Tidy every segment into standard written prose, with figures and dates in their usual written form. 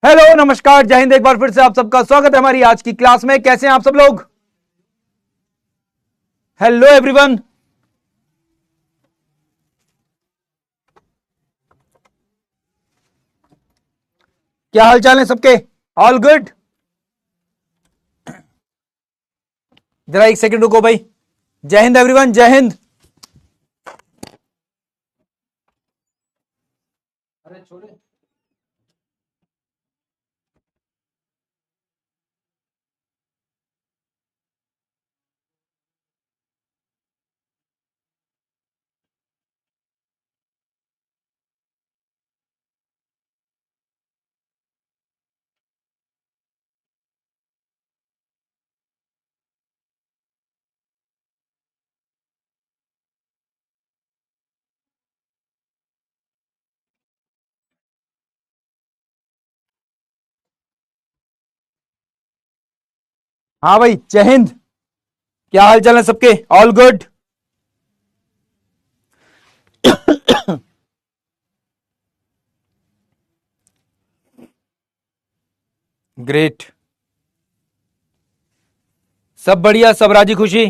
Hello, नमस्कार, जय हिंद। एक बार फिर से आप सबका स्वागत है हमारी आज की क्लास में। कैसे हैं आप सब लोग? Hello everyone. क्या हाल चाल है सबके? All good? जरा एक सेकंड रुको भाई। जय हिंद एवरीवन, जय हिंद। अरे छोड़े। हाँ भाई, जय हिंद। क्या हाल चाल है सबके? All good? ग्रेट। सब बढ़िया, सब राजी खुशी।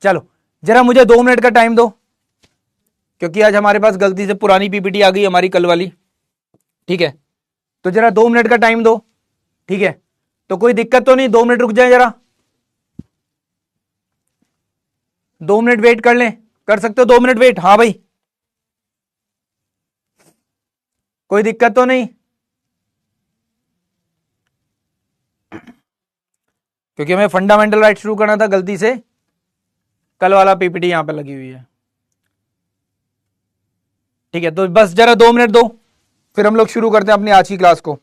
चलो, जरा मुझे 2 मिनट का टाइम दो, क्योंकि आज हमारे पास गलती से पुरानी पीपीटी आ गई हमारी कल वाली। ठीक है, तो जरा 2 मिनट का टाइम दो। ठीक है, तो कोई दिक्कत तो नहीं? 2 मिनट रुक जाए जरा। 2 मिनट वेट कर लें? कर सकते हो 2 मिनट वेट? हाँ भाई, कोई दिक्कत तो नहीं? क्योंकि हमें फंडामेंटल राइट शुरू करना था, गलती से कल वाला पीपीटी यहां पे लगी हुई है। ठीक है, तो बस जरा 2 मिनट दो, फिर हम लोग शुरू करते हैं अपनी आज की क्लास को।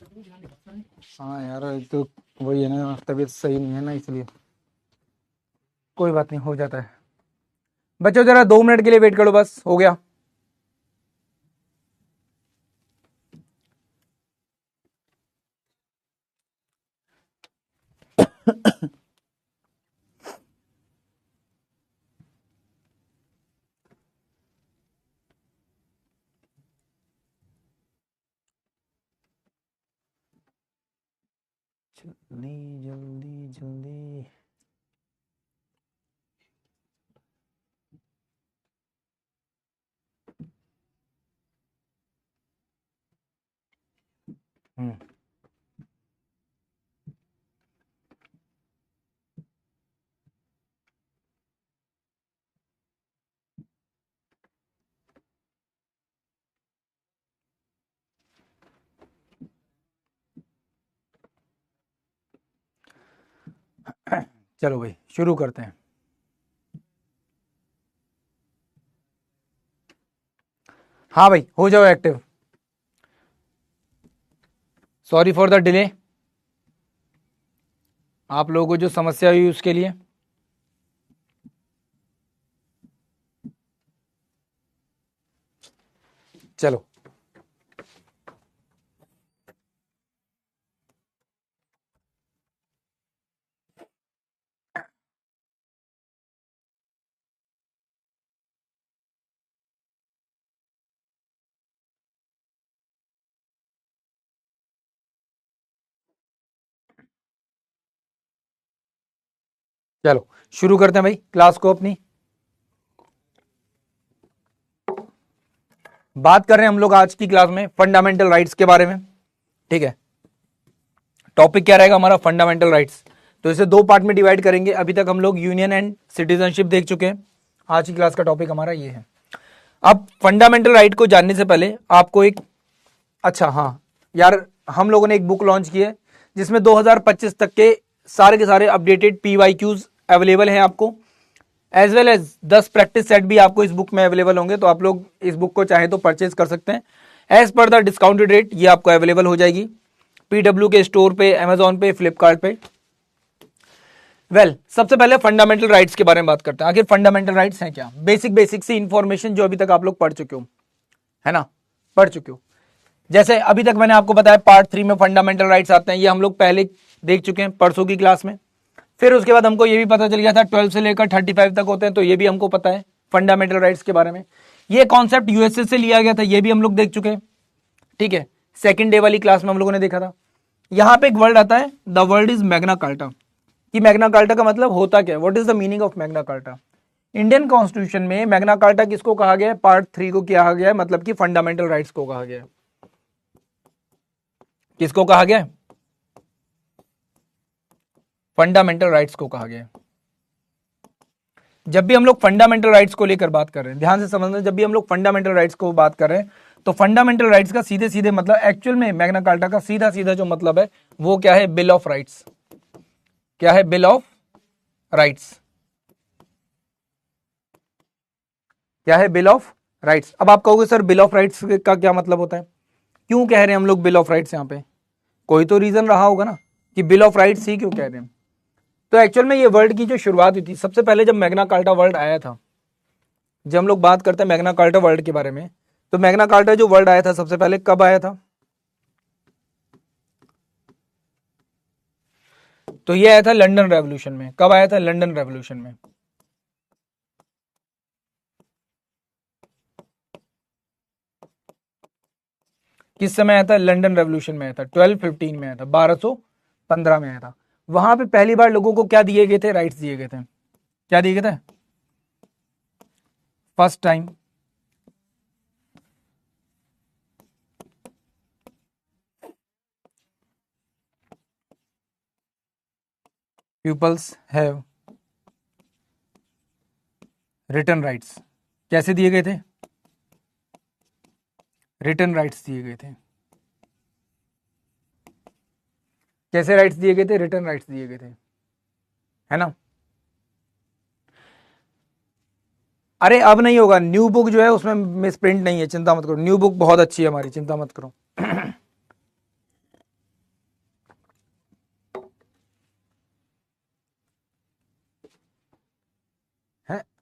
हाँ यार, एक तो वही है ना, तबीयत सही नहीं है ना, इसलिए। कोई बात नहीं, हो जाता है। बच्चों जरा 2 मिनट के लिए वेट करो, बस हो गया। जल्दी जल्दी जल्दी। हम्म। चलो भाई शुरू करते हैं। हाँ भाई, हो जाओ active. Sorry for the delay, आप लोगों को जो समस्या हुई उसके लिए। चलो चलो शुरू करते हैं भाई क्लास को अपनी। बात कर रहे हैं हम लोग आज की क्लास में फंडामेंटल राइट्स के बारे में। ठीक है, टॉपिक क्या रहेगा हमारा? Fundamental rights. तो इसे 2 पार्ट में डिवाइड करेंगे। अभी तक हम लोग यूनियन एंड सिटीजनशिप देख चुके हैं। आज की क्लास का टॉपिक हमारा ये है। अब फंडामेंटल राइट को जानने से पहले आपको एक, अच्छा हाँ यार, हम लोगों ने एक बुक लॉन्च की है जिसमें 2025 तक के सारे अपडेटेड PYQs अवेलेबल हैं आपको, as well as 10 practice set भी आपको इस बुक में अवेलेबल होंगे। तो आप लोग इस बुक को चाहे तो परचेज कर सकते हैं as per the discounted rate. ये आपको अवेलेबल हो जाएगी PW के स्टोर पे, अमेजोन पे, फ्लिपकार्ट पे। सबसे पहले फंडामेंटल राइट्स के बारे में बात करते हैं। आखिर फंडामेंटल राइट्स हैं क्या? बेसिक सी इंफॉर्मेशन जो अभी तक आप लोग पढ़ चुके हो, है ना, पढ़ चुके हो। जैसे अभी तक मैंने आपको बताया पार्ट 3 में फंडामेंटल राइट्स आते हैं, ये हम लोग पहले देख चुके हैं परसों की क्लास में। फिर उसके बाद हमको ये भी पता चल गया था 12 से लेकर 35 तक होते हैं, तो ये भी हमको पता है फंडामेंटल राइट्स के बारे में। ये कॉन्सेप्ट यूएसए से लिया गया था, ये भी हम लोग देख चुके हैं। ठीक है, सेकंड डे वाली क्लास में हम लोगों ने देखा था। यहां पे एक वर्ड आता है, the word is Magna carta. कि मैग्ना कार्टा का मतलब होता क्या है? What is the meaning of Magna carta? Indian constitution में मैग्ना कार्टा किसको कहा गया है? पार्ट 3 को कहा गया है, मतलब कि फंडामेंटल राइट्स को कहा गया है। किसको कहा गया है? फंडामेंटल राइट्स को कहा गया है। जब भी हम लोग फंडामेंटल राइट्स को लेकर बात कर रहे हैं, ध्यान से समझना, जब भी हम लोग फंडामेंटल राइट्स को बात कर रहे हैं तो फंडामेंटल राइट्स का सीधे सीधे मतलब, एक्चुअल में मैग्ना कार्टा का सीधा सीधा जो मतलब है वो क्या है? Bill of rights. क्या है? Bill of rights. क्या है? Bill of rights. अब आप कहोगे सर बिल ऑफ राइट्स का क्या मतलब होता है? क्यों कह रहे हैं हम लोग बिल ऑफ राइट्स? यहां पे कोई तो रीजन रहा होगा ना कि बिल ऑफ राइट्स ही क्यों कह रहे हैं। तो एक्चुअल में ये वर्ड की जो शुरुआत हुई थी, सबसे पहले जब मैग्ना कार्टा वर्ड आया था, जब हम लोग बात करते हैं मैग्ना कार्टा वर्ड के बारे में, तो मैग्ना कार्टा जो वर्ड आया था सबसे पहले कब आया था? तो ये आया था लंदन रेवोल्यूशन में। कब आया था? लंदन रेवोल्यूशन में। किस समय आया था? लंदन रेवोल्यूशन में आया था, 1215 में आया था, 1215 में आया था। वहां पे पहली बार लोगों को क्या दिए गए थे? राइट्स दिए गए थे। क्या दिए गए थे? First time peoples have return rights. कैसे दिए गए थे? रिटर्न राइट्स दिए गए थे। कैसे राइट्स दिए गए थे? रिटर्न राइट्स दिए गए थे, है ना। अरे अब नहीं होगा, न्यू बुक जो है उसमें मिस प्रिंट नहीं है, चिंता मत करो। न्यू बुक बहुत अच्छी है हमारी, चिंता मत करो।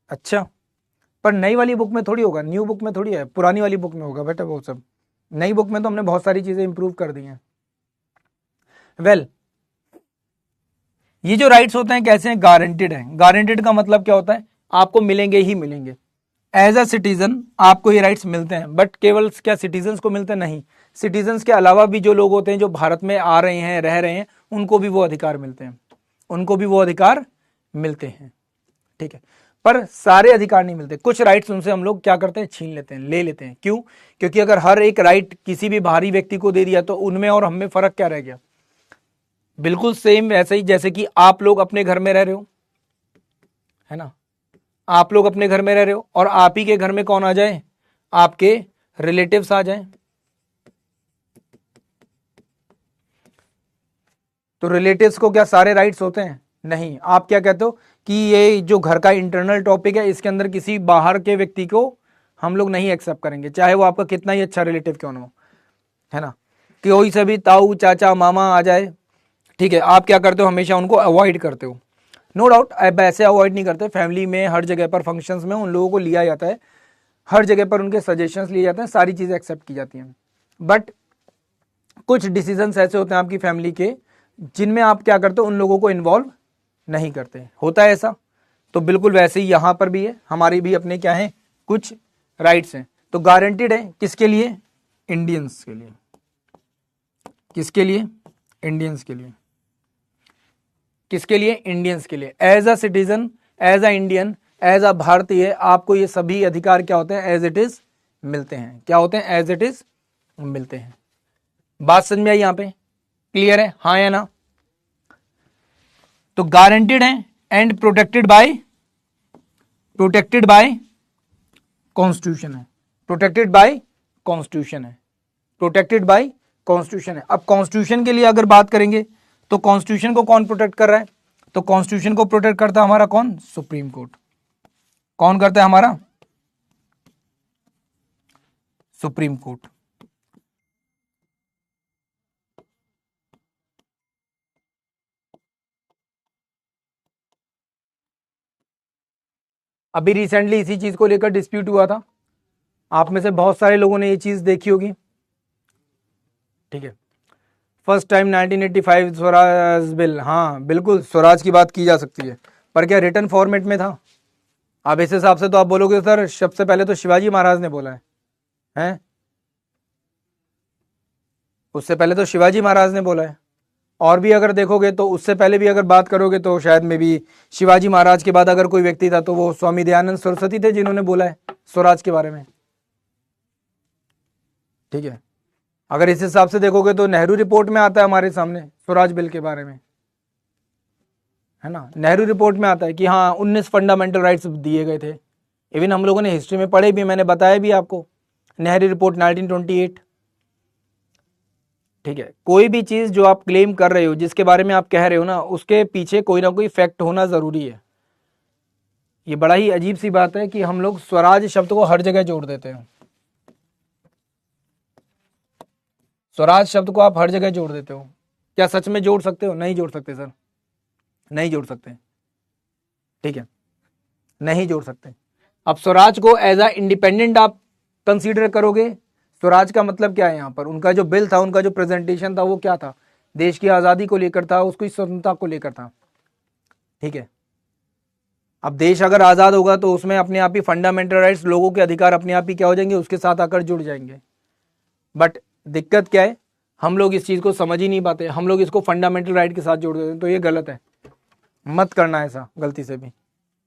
अच्छा, पर नई वाली बुक में थोड़ी होगा, न्यू बुक में थोड़ी है, पुरानी वाली बुक में होगा बेटा वो सब। नई बुक में तो हमने बहुत सारी चीजें इंप्रूव कर दी हैं। वेल, ये जो राइट्स होते हैं कैसे हैं, गारंटेड है। गारंटेड का मतलब क्या होता है, आपको मिलेंगे ही मिलेंगे। एज अ सिटीजन आपको ये राइट्स मिलते हैं, बट केवल क्या सिटीजन्स को मिलते हैं, नहीं, सिटीजन्स के अलावा भी जो लोग होते हैं जो भारत में आ रहे हैं, रह रहे हैं, उनको भी वो अधिकार मिलते हैं, उनको भी वो अधिकार मिलते हैं। ठीक है, पर सारे अधिकार नहीं मिलते, कुछ राइट्स उनसे हम लोग क्या करते हैं, छीन लेते हैं, ले लेते हैं। क्यों? क्योंकि अगर हर एक राइट किसी भी बाहरी व्यक्ति को दे दिया तो उनमें और हमें फर्क क्या रह गया। बिल्कुल सेम वैसे ही जैसे कि आप लोग अपने घर में रह रहे हो, है ना, आप लोग अपने घर में रह रहे हो और आप ही के घर में कौन आ जाए, आपके रिलेटिव्स आ जाएं, तो रिलेटिव्स को क्या सारे राइट्स होते हैं? नहीं। आप क्या कहते हो कि ये जो घर का इंटरनल टॉपिक है इसके अंदर किसी बाहर के व्यक्ति को हम लोग नहीं एक्सेप्ट करेंगे, चाहे वो आपका कितना ही अच्छा रिलेटिव क्यों ना हो, है ना, कि कोई से भी ताऊ चाचा मामा आ जाए, ठीक है, आप क्या करते हो, हमेशा उनको अवॉइड करते हो। नो डाउट, अब ऐसे अवॉइड नहीं करते, फैमिली में हर जगह पर फंक्शंस में उन लोगों को लिया जाता है, हर जगह पर उनके सजेशंस लिए जाते हैं, सारी चीज़ें एक्सेप्ट की जाती हैं। बट कुछ डिसीजंस ऐसे होते हैं आपकी फैमिली के जिनमें आप क्या करते हो, उन लोगों को इन्वॉल्व नहीं करते। होता है ऐसा? तो बिल्कुल वैसे ही यहां पर भी है, हमारी भी अपने क्या है, कुछ राइट्स हैं। तो गारंटीड है किसके लिए? इंडियंस के लिए। किसके लिए? इंडियंस के लिए। किसके लिए? इंडियंस के लिए। As a citizen, as a Indian, as a भारतीय, आपको ये सभी अधिकार क्या होते हैं, एज इट इज मिलते हैं। क्या होते हैं? एज इट इज मिलते हैं। बात समझ में आई? यहां पे क्लियर है, हाँ या ना? तो गारंटेड है एंड प्रोटेक्टेड बाय कॉन्स्टिट्यूशन है, प्रोटेक्टेड बाय कॉन्स्टिट्यूशन है, प्रोटेक्टेड बाय कॉन्स्टिट्यूशन है। अब कॉन्स्टिट्यूशन के लिए अगर बात करेंगे तो कॉन्स्टिट्यूशन को कौन प्रोटेक्ट कर रहा है? तो कॉन्स्टिट्यूशन को प्रोटेक्ट करता है हमारा कौन? Supreme court. कौन करता है? हमारा सुप्रीम कोर्ट। अभी रिसेंटली इसी चीज को लेकर डिस्प्यूट हुआ था, आप में से बहुत सारे लोगों ने ये चीज देखी होगी। ठीक है, फर्स्ट टाइम 1985 स्वराज बिल, हाँ बिल्कुल स्वराज की बात की जा सकती है, पर क्या रिटर्न फॉर्मेट में था? अब इस हिसाब से तो आप बोलोगे सर सबसे पहले तो शिवाजी महाराज ने बोला है, हैं? उससे पहले तो शिवाजी महाराज ने बोला है, और भी अगर देखोगे तो उससे पहले भी अगर बात करोगे तो शायद में भी शिवाजी महाराज के बाद अगर कोई व्यक्ति था तो वो स्वामी दयानंद सरस्वती थे जिन्होंने बोला है स्वराज के बारे में। ठीक है, अगर इस हिसाब से देखोगे तो नेहरू रिपोर्ट में आता है हमारे सामने स्वराज बिल के बारे में, है ना, नेहरू रिपोर्ट में आता है कि हाँ 19 फंडामेंटल राइट्स दिए गए थे। इवन हम लोगों ने हिस्ट्री में पढ़े भी, मैंने बताया भी आपको, नेहरू रिपोर्ट 1928। ठीक है, कोई भी चीज जो आप क्लेम कर रहे हो, जिसके बारे में आप कह रहे हो ना, उसके पीछे कोई ना कोई फैक्ट होना जरूरी है। ये बड़ा ही अजीब सी बात है कि हम लोग स्वराज शब्द को हर जगह जोड़ देते हैं। स्वराज शब्द को आप हर जगह जोड़ देते हो, क्या सच में जोड़ सकते हो? नहीं जोड़ सकते सर, नहीं जोड़ सकते। ठीक है, नहीं जोड़ सकते। अब स्वराज को एज अ इंडिपेंडेंट आप कंसीडर करोगे, स्वराज का मतलब क्या है यहाँ पर? उनका जो बिल था, उनका जो प्रेजेंटेशन था, वो क्या था? देश की आजादी को लेकर था, उसकी स्वतंत्रता को लेकर था। ठीक है, अब देश अगर आजाद होगा तो उसमें अपने आप ही फंडामेंटल राइट्स, लोगों के अधिकार अपने आप ही क्या हो जाएंगे, उसके साथ आकर जुड़ जाएंगे। बट दिक्कत क्या है, हम लोग इस चीज को समझ ही नहीं पाते, हम लोग इसको फंडामेंटल राइट के साथ जोड़ देते हैं, तो ये गलत है, मत करना ऐसा गलती से भी।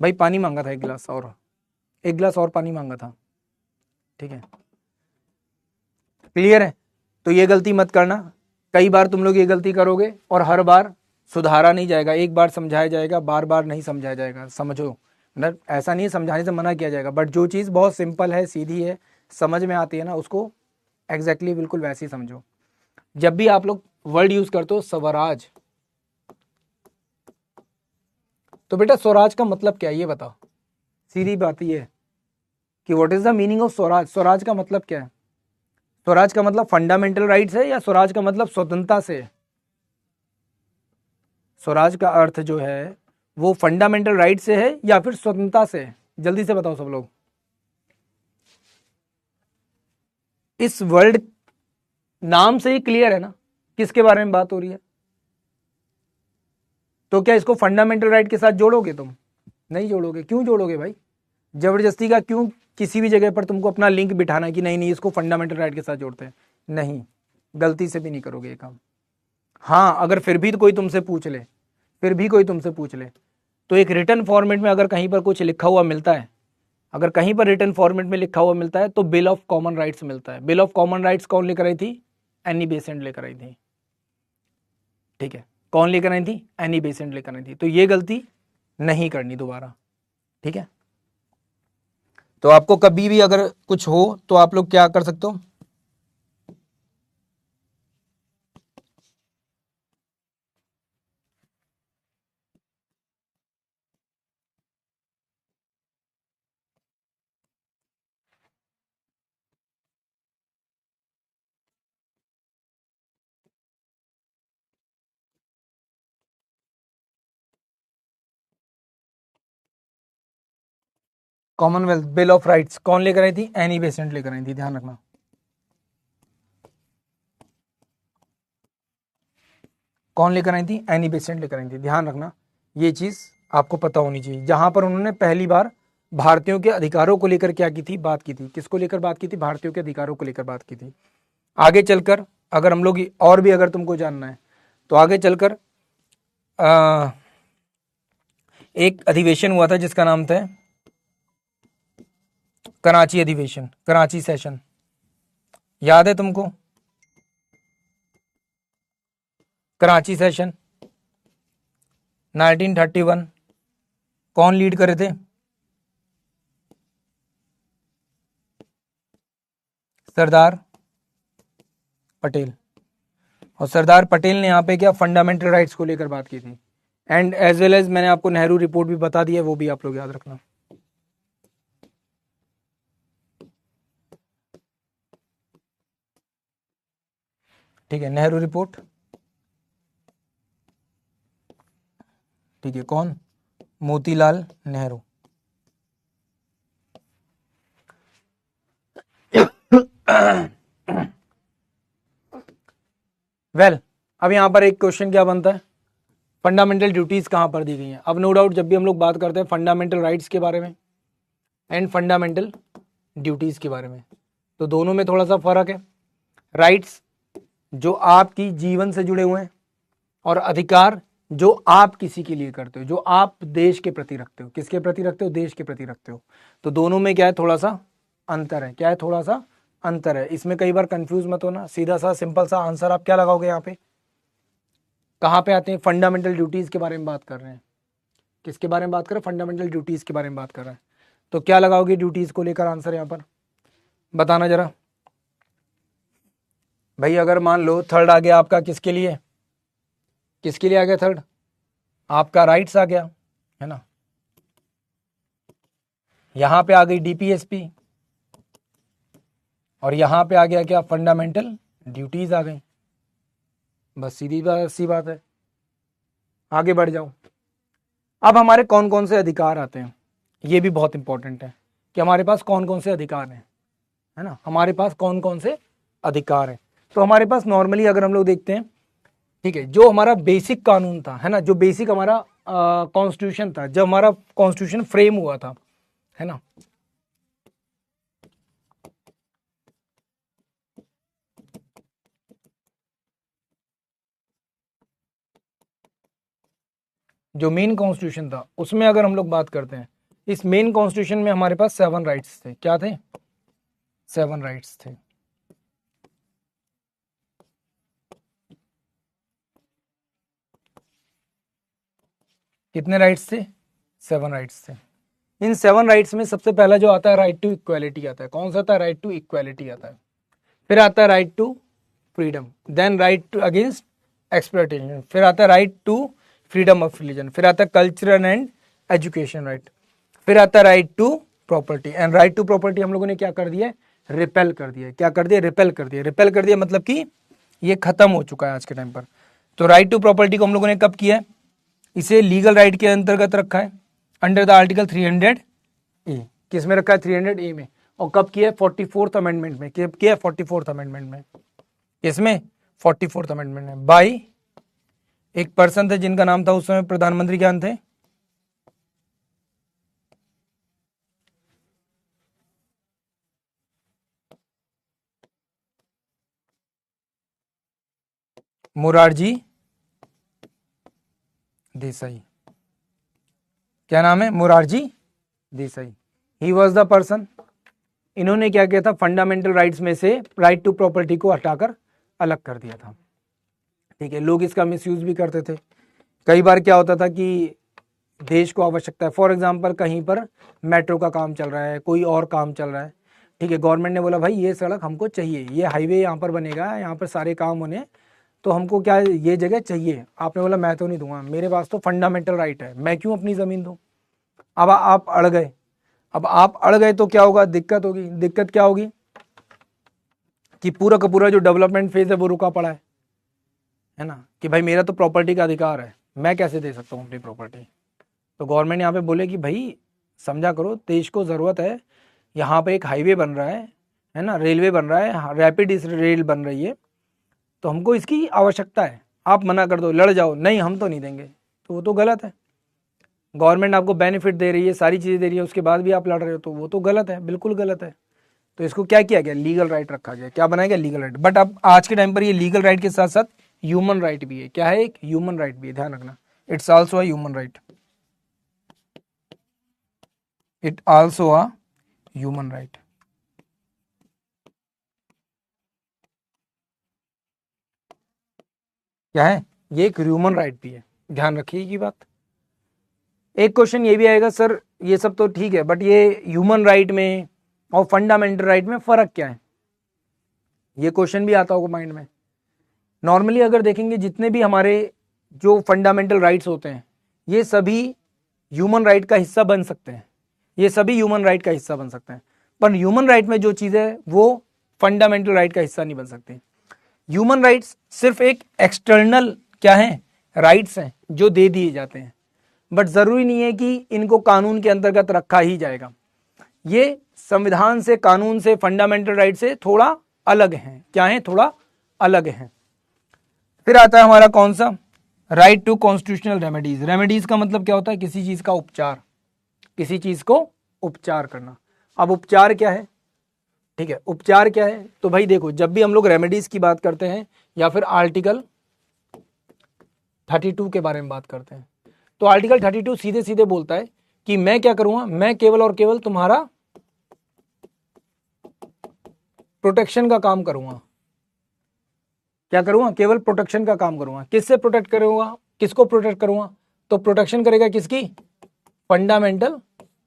भाई पानी मांगा था एक गिलास और पानी मांगा था। ठीक है, क्लियर है? तो ये गलती मत करना। कई बार तुम लोग ये गलती करोगे और हर बार सुधारा नहीं जाएगा, एक बार समझाया जाएगा, बार बार नहीं समझाया जाएगा। समझो, मतलब ऐसा नहीं समझाने से मना किया जाएगा, बट जो चीज़ बहुत सिंपल है, सीधी है, समझ में आती है ना, उसको एग्जैक्टली बिल्कुल वैसे ही समझो। जब भी आप लोग वर्ड यूज करते हो स्वराज, तो बेटा स्वराज का मतलब क्या है ये बताओ। सीधी बात ये है कि what is the meaning of Swaraj. Swaraj का मतलब क्या है? स्वराज का मतलब फंडामेंटल राइट्स है या स्वराज का मतलब स्वतंत्रता से है? स्वराज का अर्थ जो है वो फंडामेंटल राइट से है या फिर स्वतंत्रता से है? जल्दी से बताओ सब लोग। इस वर्ल्ड नाम से ही क्लियर है ना किसके बारे में बात हो रही है। तो क्या इसको फंडामेंटल राइट के साथ जोड़ोगे तुम? नहीं जोड़ोगे। क्यों जोड़ोगे भाई? जबरदस्ती का क्यों किसी भी जगह पर तुमको अपना लिंक बिठाना है कि नहीं नहीं इसको फंडामेंटल राइट के साथ जोड़ते हैं? नहीं, गलती से भी नहीं करोगे ये काम। हाँ, अगर फिर भी कोई तुमसे पूछ ले, फिर भी कोई तुमसे पूछ ले, तो एक रिटर्न फॉर्मेट में अगर कहीं पर कुछ लिखा हुआ मिलता है, अगर कहीं पर रिटर्न फॉर्मेट में लिखा हुआ मिलता है तो बिल ऑफ कॉमन राइट्स मिलता है। बिल ऑफ कॉमन राइट्स कौन लेकर आई थी? एनी बेसेंट लेकर आई थी। ठीक है, कौन लेकर आई थी? एनी बेसेंट लेकर आई थी। तो ये गलती नहीं करनी दोबारा। ठीक है, तो आपको कभी भी अगर कुछ हो तो आप लोग क्या कर सकते हो, कॉमनवेल्थ बिल ऑफ राइट्स कौन लेकर आई थी? एनी बेसेंट लेकर आई थी, ध्यान रखना। कौन लेकर आई थी? एनी बेसेंट लेकर आई थी, ध्यान रखना। ये चीज आपको पता होनी चाहिए। जहां पर उन्होंने पहली बार भारतीयों के अधिकारों को लेकर क्या की थी? बात की थी। किसको लेकर बात की थी? भारतीयों के अधिकारों को लेकर बात की थी। आगे चलकर अगर हम लोग और भी अगर तुमको जानना है तो आगे चलकर एक अधिवेशन हुआ था जिसका नाम था कराची अधिवेशन, कराची सेशन, याद है तुमको? कराची सेशन 1931 कौन लीड करे थे? सरदार पटेल। और सरदार पटेल ने यहाँ पे क्या फंडामेंटल राइट्स को लेकर बात की थी। एंड एज वेल एज मैंने आपको नेहरू रिपोर्ट भी बता दी है, वो भी आप लोग याद रखना। ठीक है, नेहरू रिपोर्ट। ठीक है, कौन? मोतीलाल नेहरू। वेल अब यहां पर एक क्वेश्चन क्या बनता है, फंडामेंटल ड्यूटीज कहां पर दी गई हैं। अब नो डाउट जब भी हम लोग बात करते हैं फंडामेंटल राइट्स के बारे में एंड फंडामेंटल ड्यूटीज के बारे में, तो दोनों में थोड़ा सा फर्क है। राइट्स जो आपकी जीवन से जुड़े हुए हैं और अधिकार जो आप किसी के लिए करते हो, जो आप देश के प्रति रखते हो। किसके प्रति रखते हो? देश के प्रति रखते हो। तो दोनों में क्या है? थोड़ा सा अंतर है। क्या है? थोड़ा सा अंतर है। इसमें कई बार कंफ्यूज मत होना। सीधा सा सिंपल सा आंसर आप क्या लगाओगे यहाँ पे? कहाँ पे आते हैं? फंडामेंटल ड्यूटीज के बारे में बात कर रहे हैं। किसके बारे में बात कर रहे हैं? फंडामेंटल ड्यूटीज के बारे में बात कर रहे हैं। तो क्या लगाओगे ड्यूटीज को लेकर आंसर यहाँ पर? बताना जरा भाई। अगर मान लो थर्ड आ गया आपका, किसके लिए? किसके लिए आ गया थर्ड? आपका राइट्स आ गया, है ना। यहां पे आ गई डीपीएसपी और यहां पे आ गया क्या? फंडामेंटल ड्यूटीज आ गई। बस सी बात है। आगे बढ़ जाओ। अब हमारे कौन कौन से अधिकार आते हैं, ये भी बहुत इंपॉर्टेंट है कि हमारे पास कौन कौन से अधिकार हैं, है ना। हमारे पास कौन कौन से अधिकार हैं। तो हमारे पास नॉर्मली अगर हम लोग देखते हैं, ठीक है, जो हमारा बेसिक कानून था, है ना, जो बेसिक हमारा कॉन्स्टिट्यूशन था, जब हमारा कॉन्स्टिट्यूशन फ्रेम हुआ था, है ना, जो मेन कॉन्स्टिट्यूशन था उसमें अगर हम लोग बात करते हैं, इस मेन कॉन्स्टिट्यूशन में हमारे पास 7 राइट्स थे। क्या थे? 7 राइट्स थे। कितने राइट्स थे? 7 राइट्स थे। इन 7 राइट्स में सबसे पहला जो आता है राइट टू इक्वालिटी आता है। कौन सा आता है? राइट टू इक्वालिटी आता है। फिर आता है right to freedom, then right to against exploitation, फिर आता है right to freedom of religion, फिर आता है कल्चरल एंड एजुकेशन राइट, फिर आता है right to property. And right to property हम लोगों ने क्या कर दिया? रिपेल कर दिया। क्या कर दिया? रिपेल कर दिया। रिपेल कर दिया मतलब कि ये खत्म हो चुका है आज के टाइम पर। तो राइट टू प्रॉपर्टी को हम लोगों ने कब किया है? इसे लीगल राइट के अंतर्गत रखा है अंडर द आर्टिकल 300 ए, किस में रखा है 300 ए में, और कब किया है 44th अमेंडमेंट में, कब किया है 44th अमेंडमेंट में, इसमें 44th अमेंडमेंट में, बाई एक पर्सन थे जिनका नाम था उस समय प्रधानमंत्री, क्या थे, मोरारजी देसाई, क्या नाम है, Morarji Desai, he was the person. इन्होंने क्या किया था, फंडामेंटल राइट्स में से राइट टू प्रॉपर्टी को हटाकर अलग कर दिया था। ठीक है, लोग इसका मिसयूज भी करते थे। कई बार क्या होता था कि देश को आवश्यकता है, फॉर एग्जांपल कहीं पर मेट्रो का काम चल रहा है, कोई और काम चल रहा है, ठीक है, गवर्नमेंट ने बोला भाई ये सड़क हमको चाहिए, ये हाईवे यहाँ पर बनेगा, यहाँ पर सारे काम होने, तो हमको क्या ये जगह चाहिए। आपने बोला मैं तो नहीं दूंगा, मेरे पास तो फंडामेंटल राइट है, मैं क्यों अपनी ज़मीन दूँ। अब आप अड़ गए, अब आप अड़ गए तो क्या होगा, दिक्कत होगी। दिक्कत क्या होगी कि पूरा का पूरा जो डेवलपमेंट फेज है वो रुका पड़ा है ना, कि भाई मेरा तो प्रॉपर्टी का अधिकार है, मैं कैसे दे सकता हूँ अपनी प्रॉपर्टी। तो गवर्नमेंट यहाँ पे बोले कि भाई समझा करो, देश को ज़रूरत है, यहाँ पे एक हाईवे बन रहा है ना, रेलवे बन रहा है, रैपिड इस रेल बन रही है, तो हमको इसकी आवश्यकता है। आप मना कर दो, लड़ जाओ, नहीं हम तो नहीं देंगे, तो वो तो गलत है। गवर्नमेंट आपको बेनिफिट दे रही है, सारी चीज़ें दे रही है, उसके बाद भी आप लड़ रहे हो, तो वो तो गलत है, बिल्कुल गलत है। तो इसको क्या किया गया, लीगल राइट रखा गया। क्या बनाया गया, लीगल राइट। बट अब आज के टाइम पर ये लीगल राइट के साथ साथ ह्यूमन राइट भी है। क्या है, एक ह्यूमन राइट भी है, ध्यान रखना, it's also a human right, it also a human right. क्या है, ये एक ह्यूमन राइट भी है, ध्यान रखिए की बात। एक क्वेश्चन ये भी आएगा, सर ये सब तो ठीक है, बट ये ह्यूमन राइट में और फंडामेंटल राइट में फर्क क्या है, ये क्वेश्चन भी आता होगा माइंड में। नॉर्मली अगर देखेंगे जितने भी हमारे जो फंडामेंटल राइट्स होते हैं, ये सभी ह्यूमन राइट का हिस्सा बन सकते हैं, ये सभी ह्यूमन राइट का हिस्सा बन सकते हैं, पर ह्यूमन राइट में जो चीज़ है वो फंडामेंटल राइट का हिस्सा नहीं बन सकती। ह्यूमन राइट्स सिर्फ एक एक्सटर्नल क्या है, राइट्स हैं जो दे दिए जाते हैं, बट ज़रूरी नहीं है कि इनको कानून के अंतर्गत रखा ही जाएगा। ये संविधान से, कानून से, फंडामेंटल राइट से थोड़ा अलग हैं। क्या है, थोड़ा अलग हैं। फिर आता है हमारा कौन सा, right to constitutional remedies. Remedies का मतलब क्या होता है, किसी चीज का उपचार, किसी चीज को उपचार करना। अब उपचार क्या है, ठीक है, उपचार क्या है, तो भाई देखो जब भी हम लोग रेमेडीज की बात करते हैं या फिर आर्टिकल 32 के बारे में बात करते हैं, तो आर्टिकल 32 सीधे सीधे बोलता है कि मैं क्या करूंगा, मैं केवल और केवल तुम्हारा प्रोटेक्शन का काम करूंगा। क्या करूंगा, केवल प्रोटेक्शन का काम करूंगा। किससे प्रोटेक्ट करूंगा, किसको प्रोटेक्ट करूंगा, तो प्रोटेक्शन करेगा किसकी, फंडामेंटल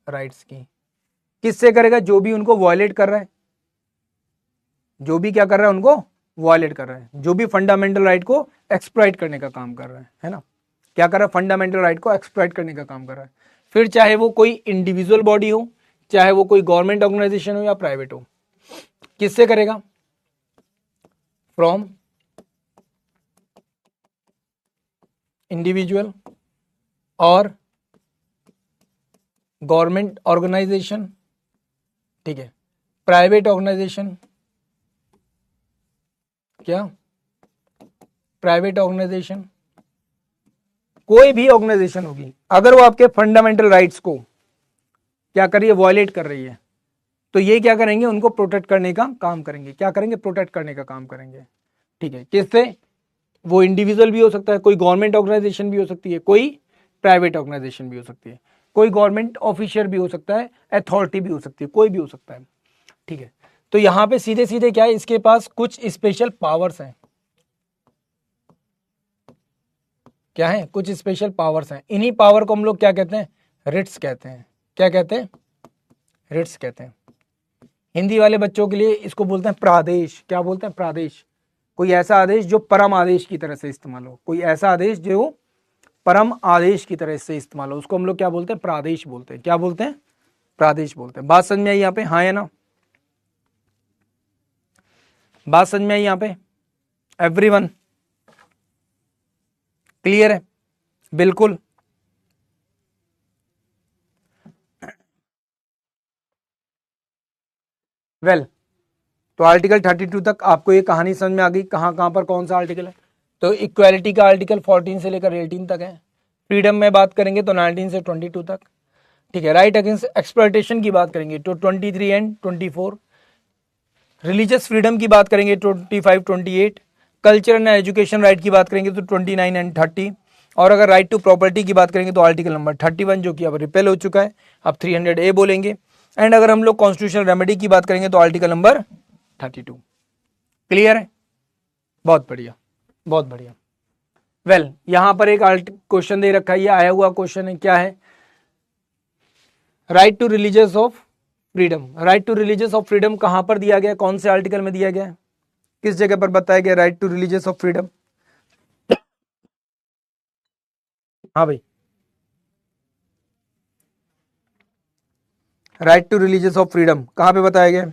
राइट्स की। किससे करेगा, जो भी उनको वायलेट कर रहा है, जो भी क्या कर रहा है उनको वायलेट कर रहा है, जो भी फंडामेंटल राइट को एक्सप्लॉइट करने का काम कर रहा है ना, क्या कर रहा है, फंडामेंटल राइट को एक्सप्लॉइट करने का काम कर रहा है। फिर चाहे वो कोई इंडिविजुअल बॉडी हो, चाहे वो कोई गवर्नमेंट ऑर्गेनाइजेशन हो या प्राइवेट हो, किससे करेगा, फ्रॉम इंडिविजुअल और गवर्नमेंट ऑर्गेनाइजेशन, ठीक है, प्राइवेट ऑर्गेनाइजेशन, क्या प्राइवेट ऑर्गेनाइजेशन, कोई भी ऑर्गेनाइजेशन होगी, अगर वो आपके फंडामेंटल राइट्स को क्या कर रही है, वायलेट कर रही है, तो ये क्या करेंगे, उनको प्रोटेक्ट करने का काम करेंगे। क्या करेंगे, प्रोटेक्ट करने का काम करेंगे। ठीक है, किससे, वो इंडिविजुअल भी हो सकता है, कोई गवर्नमेंट ऑर्गेनाइजेशन भी हो सकती है, कोई प्राइवेट ऑर्गेनाइजेशन भी हो सकती है, कोई गवर्नमेंट ऑफिशियल भी हो सकता है, अथॉरिटी भी हो सकती है, कोई भी हो सकता है। ठीक है, तो यहां पे सीधे सीधे क्या है, इसके पास कुछ स्पेशल पावर्स हैं। क्या है, कुछ स्पेशल पावर्स हैं। इन्हीं पावर को हम लोग क्या कहते हैं, रिट्स कहते हैं। क्या कहते हैं, रिट्स कहते हैं। हिंदी वाले बच्चों के लिए इसको बोलते हैं प्रादेश। क्या बोलते हैं, प्रादेश। कोई ऐसा आदेश जो परम आदेश की तरह से इस्तेमाल हो, कोई ऐसा आदेश जो परम आदेश की तरह से इस्तेमाल हो, उसको हम लोग क्या बोलते हैं, प्रादेश बोलते हैं। क्या बोलते हैं, प्रादेश बोलते हैं। बात समझ में आई यहाँ पे, हाँ या ना, बात समझ में आई यहाँ पे, एवरीवन क्लियर है, बिल्कुल। वेल तो आर्टिकल 32 तक आपको ये कहानी समझ में आ गई, कहाँ कहाँ पर कौन सा आर्टिकल है। तो इक्वालिटी का आर्टिकल 14 से लेकर 18 तक है। फ्रीडम में बात करेंगे तो 19 से 22 तक, ठीक है। राइट अगेंस्ट एक्सप्लॉयटेशन की बात करेंगे तो 23 एंड 24। रिलीजियस फ्रीडम की बात करेंगे 25 28। कल्चर एंड एजुकेशन राइट की बात करेंगे तो 29 एंड 30। और अगर राइट टू प्रॉपर्टी की बात करेंगे तो आर्टिकल नंबर 31 जो कि अब रिपेल हो चुका है, अब 300A बोलेंगे। एंड अगर हम लोग कॉन्स्टिट्यूशनल रेमेडी की बात करेंगे तो आर्टिकल नंबर 32। क्लियर है? बहुत बढ़िया, बहुत बढ़िया। वेल यहां पर एक क्वेश्चन दे रखा है, ये आया हुआ क्वेश्चन है, क्या है? Right to religious of freedom. Right to religious of freedom कहां पर दिया गया, कौन से आर्टिकल में दिया गया है, किस जगह पर बताया गया right to religious of freedom? हाँ भाई, right to religious of freedom कहां पे बताया गया?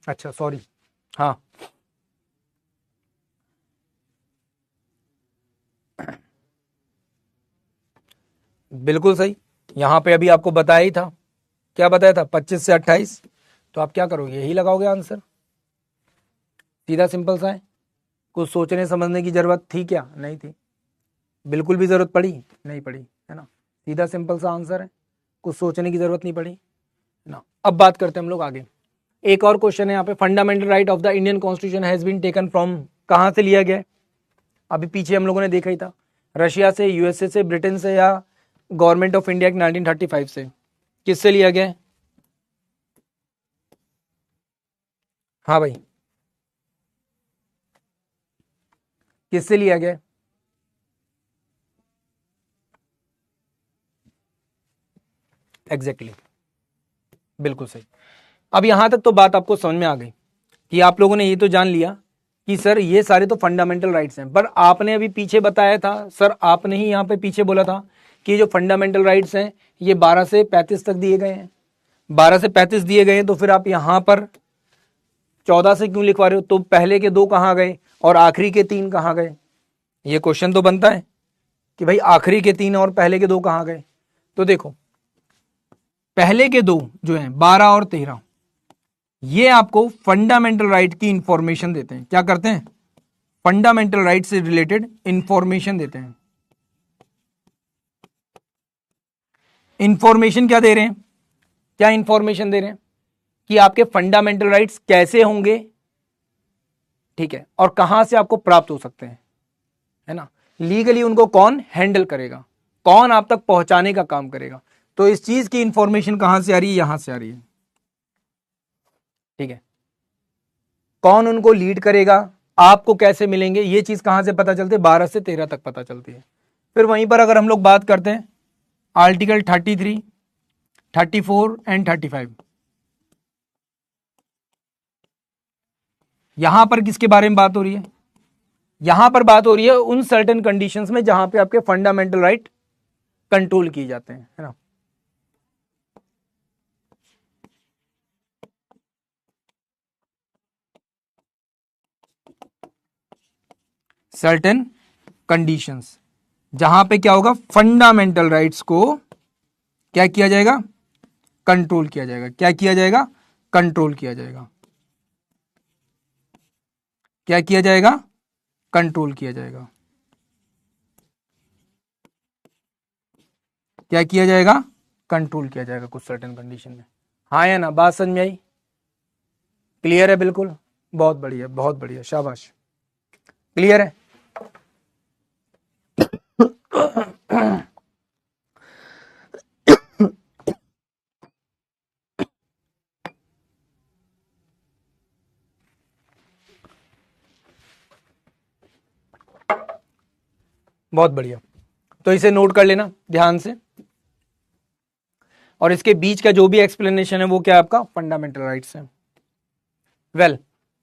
अच्छा सॉरी, हाँ बिल्कुल सही। यहां पे अभी आपको बताया ही था, क्या बताया था? 25 से 28। तो आप क्या करोगे, यही लगाओगे आंसर, सीधा सिंपल सा है। कुछ सोचने समझने की जरूरत थी क्या? नहीं थी, बिल्कुल भी जरूरत पड़ी नहीं पड़ी, है ना। सीधा सिंपल सा आंसर है, कुछ सोचने की जरूरत नहीं पड़ी ना। अब बात करते हैं हम लोग आगे। एक और क्वेश्चन है यहाँ पे, fundamental right of the Indian constitution has been taken from, कहाँ से लिया गया है? अभी पीछे हम लोगों ने देखा ही था, रशिया से, यूएसए से, ब्रिटेन से, या गवर्नमेंट ऑफ इंडिया 1935 से, किससे लिया गया है? हाँ भाई, किससे लिया गया है? एग्जैक्टली, बिल्कुल सही। अब यहां तक तो बात आपको समझ में आ गई कि आप लोगों ने ये तो जान लिया कि सर ये सारे तो फंडामेंटल राइट्स हैं, पर आपने अभी पीछे बताया था, सर आपने ही यहाँ पे पीछे बोला था कि जो फंडामेंटल राइट्स हैं ये 12 से 35 तक दिए गए हैं। 12 से 35 दिए गए हैं, तो फिर आप यहाँ पर 14 से क्यों लिखवा रहे हो? तो पहले के 2 कहाँ गए और आखिरी के 3 कहाँ गए? ये क्वेश्चन तो बनता है कि भाई आखिरी के 3 और पहले के 2 कहाँ गए। तो देखो, पहले के 2 जो हैं 12 और 13, ये आपको फंडामेंटल राइट की इंफॉर्मेशन देते हैं। क्या करते हैं? फंडामेंटल राइट से रिलेटेड इंफॉर्मेशन देते हैं। इंफॉर्मेशन क्या दे रहे हैं? क्या इंफॉर्मेशन दे रहे हैं कि आपके फंडामेंटल राइट्स कैसे होंगे, ठीक है, और कहां से आपको प्राप्त हो सकते हैं, है ना। लीगली उनको कौन हैंडल करेगा, कौन आप तक पहुंचाने का काम करेगा। तो इस चीज की इंफॉर्मेशन कहां से आ रही है? यहां से आ रही है, ठीक है। कौन उनको लीड करेगा, आपको कैसे मिलेंगे, ये चीज कहां से पता चलती है? 12 से 13 तक पता चलती है। फिर वहीं पर अगर हम लोग बात करते हैं आर्टिकल 33, 34 एंड 35, यहां पर किसके बारे में बात हो रही है? यहां पर बात हो रही है उन सर्टेन कंडीशंस में जहां पे आपके फंडामेंटल राइट कंट्रोल किए जाते हैं, है ना। सर्टेन कंडीशंस जहां पे क्या होगा, फंडामेंटल राइट्स को क्या किया जाएगा? कंट्रोल किया जाएगा। क्या किया जाएगा? कंट्रोल किया जाएगा। क्या किया जाएगा? कंट्रोल किया जाएगा। क्या किया जाएगा? कंट्रोल किया जाएगा कुछ सर्टेन कंडीशन में। हाँ या ना, बात समझ में आई? क्लियर है? बिल्कुल, बहुत बढ़िया, बहुत बढ़िया, शाबाश। क्लियर है? बहुत बढ़िया, तो इसे नोट कर लेना ध्यान से। और इसके बीच का जो भी एक्सप्लेनेशन है वो क्या है आपका? फंडामेंटल राइट्स है। वेल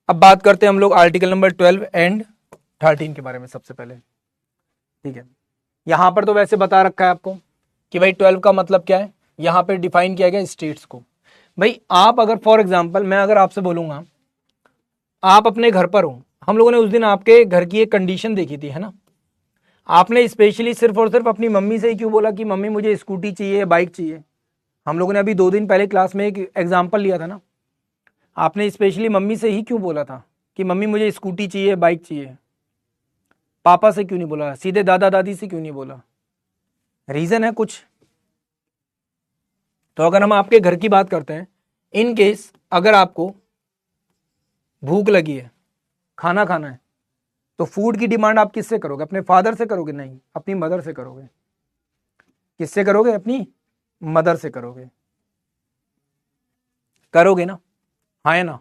अब बात करते हैं हम लोग आर्टिकल नंबर 12 एंड 13 के बारे में सबसे पहले, ठीक है। यहां पर तो वैसे बता रखा है आपको कि भाई 12 का मतलब क्या है, यहां पे डिफाइन किया गया स्टेट्स को। भाई आप अगर फॉर एग्जांपल मैं अगर आपसे बोलूंगा, आप अपने घर पर हो, हम लोगों ने उस दिन आपके घर की एक कंडीशन देखी थी, है ना। आपने स्पेशली सिर्फ और सिर्फ अपनी मम्मी से ही क्यों बोला कि मम्मी मुझे स्कूटी चाहिए, बाइक चाहिए? हम लोगों ने अभी 2 दिन पहले क्लास में एक एग्जाम्पल लिया था ना, आपने स्पेशली मम्मी से ही क्यों बोला था कि मम्मी मुझे स्कूटी चाहिए, बाइक चाहिए? पापा से क्यों नहीं बोला? सीधे दादा दादी से क्यों नहीं बोला? रीजन है कुछ? तो अगर हम आपके घर की बात करते हैं, इन केस अगर आपको भूख लगी है, खाना खाना है, तो फूड की डिमांड आप किससे करोगे? अपने फादर से करोगे? नहीं, अपनी मदर से करोगे। किससे करोगे? अपनी मदर से करोगे। करोगे ना? हाँ या ना?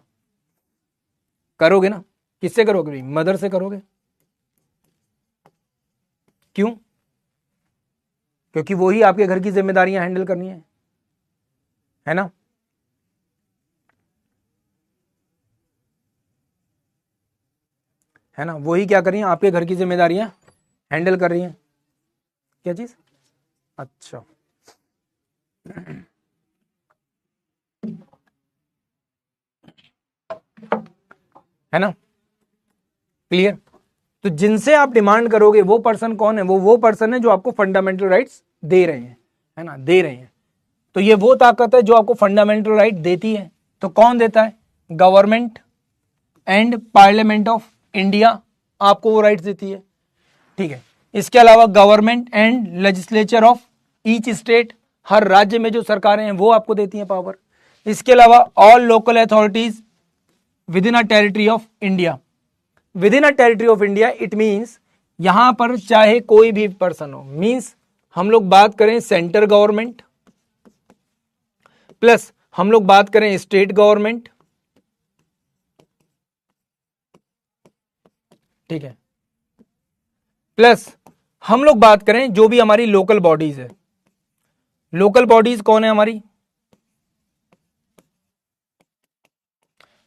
करोगे ना? किससे करोगे भाई? मदर से करोगे। क्यों? क्योंकि वो ही आपके घर की जिम्मेदारियां हैंडल करनी है ना? है ना? वही क्या कर रही हैं? आपके घर की जिम्मेदारियां हैंडल कर रही हैं। क्या चीज? अच्छा, है ना? क्लियर? तो जिनसे आप डिमांड करोगे वो पर्सन कौन है? वो पर्सन है जो आपको फंडामेंटल राइट्स दे रहे हैं, है ना? दे रहे हैं। तो ये वो ताकत है जो आपको फंडामेंटल राइट देती है। तो कौन देता है? Government and parliament of India आपको वो राइट्स देती है। ठीक है। इसके अलावा government and legislature of each state, हर राज्य में जो सरकारें हैं वो आपको देती हैं पावर। इसके अलावा all local authorities with in a territory of India. With in a territory of India it means यहां पर चाहे कोई भी पर्सन हो, मीन्स हम लोग बात करें सेंटर गवर्नमेंट प्लस हम लोग बात करें स्टेट गवर्नमेंट, ठीक है, प्लस हम लोग बात करें जो भी हमारी लोकल बॉडीज है। लोकल बॉडीज कौन है हमारी?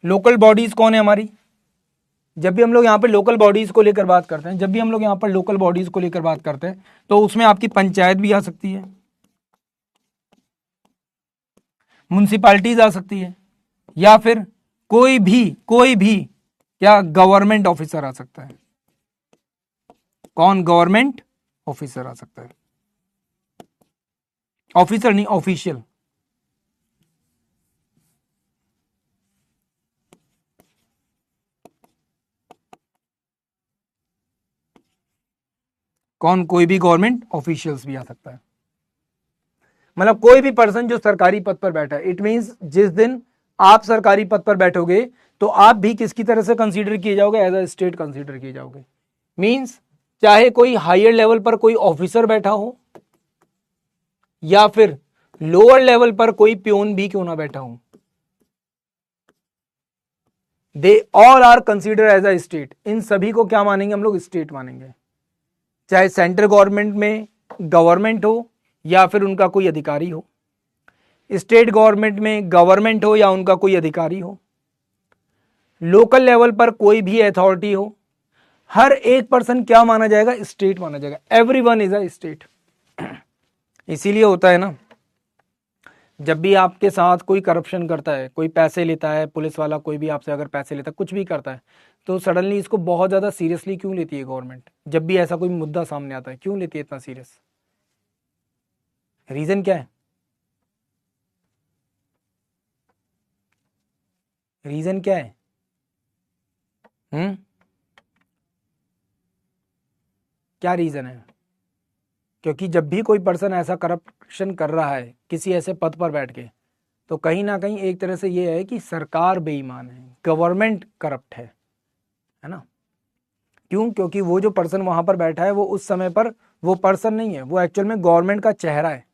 लोकल बॉडीज कौन है हमारी? जब भी हम लोग यहां पर लोकल बॉडीज को लेकर बात करते हैं, जब भी हम लोग यहां पर लोकल बॉडीज को लेकर बात करते हैं, तो उसमें आपकी पंचायत भी आ सकती है, म्युनिसिपैलिटीज आ सकती है, या फिर कोई भी क्या गवर्नमेंट ऑफिसर आ सकता है। कौन? गवर्नमेंट ऑफिसर आ सकता है। ऑफिसर नहीं, ऑफिशियल। कौन? कोई भी गवर्नमेंट ऑफिशियल्स भी आ सकता है। मतलब कोई भी पर्सन जो सरकारी पद पर बैठा है। इट मींस जिस दिन आप सरकारी पद पर बैठोगे तो आप भी किसकी तरह से कंसीडर किए जाओगे? एज अ स्टेट कंसीडर किए जाओगे। मींस चाहे कोई हायर लेवल पर कोई ऑफिसर बैठा हो या फिर लोअर लेवल पर कोई प्यून भी क्यों ना बैठा हो, they all are consider as a state. इन सभी को क्या मानेंगे हम लोग? स्टेट मानेंगे। चाहे सेंट्रल गवर्नमेंट में गवर्नमेंट हो या फिर उनका कोई अधिकारी हो, स्टेट गवर्नमेंट में गवर्नमेंट हो या उनका कोई अधिकारी हो, लोकल लेवल पर कोई भी अथॉरिटी हो, हर एक पर्सन क्या माना जाएगा? स्टेट माना जाएगा। Everyone is a state. इसीलिए होता है ना, जब भी आपके साथ कोई करप्शन करता है, कोई पैसे लेता है, पुलिस वाला कोई भी आपसे अगर पैसे लेता है, कुछ भी करता है, तो सडनली इसको बहुत ज्यादा सीरियसली क्यों लेती है गवर्नमेंट? जब भी ऐसा कोई मुद्दा सामने आता है क्यों लेती है इतना सीरियस? रीजन क्या है? रीजन क्या है? क्या रीजन है? क्योंकि जब भी कोई पर्सन ऐसा करप्शन कर रहा है किसी ऐसे पद पर बैठ के, तो कहीं ना कहीं एक तरह से ये है कि सरकार बेईमान है, गवर्नमेंट करप्ट है ना? क्यों? क्योंकि वो जो पर्सन वहां पर बैठा है वो उस समय पर वो पर्सन नहीं है, वो एक्चुअल में गवर्नमेंट का चेहरा है।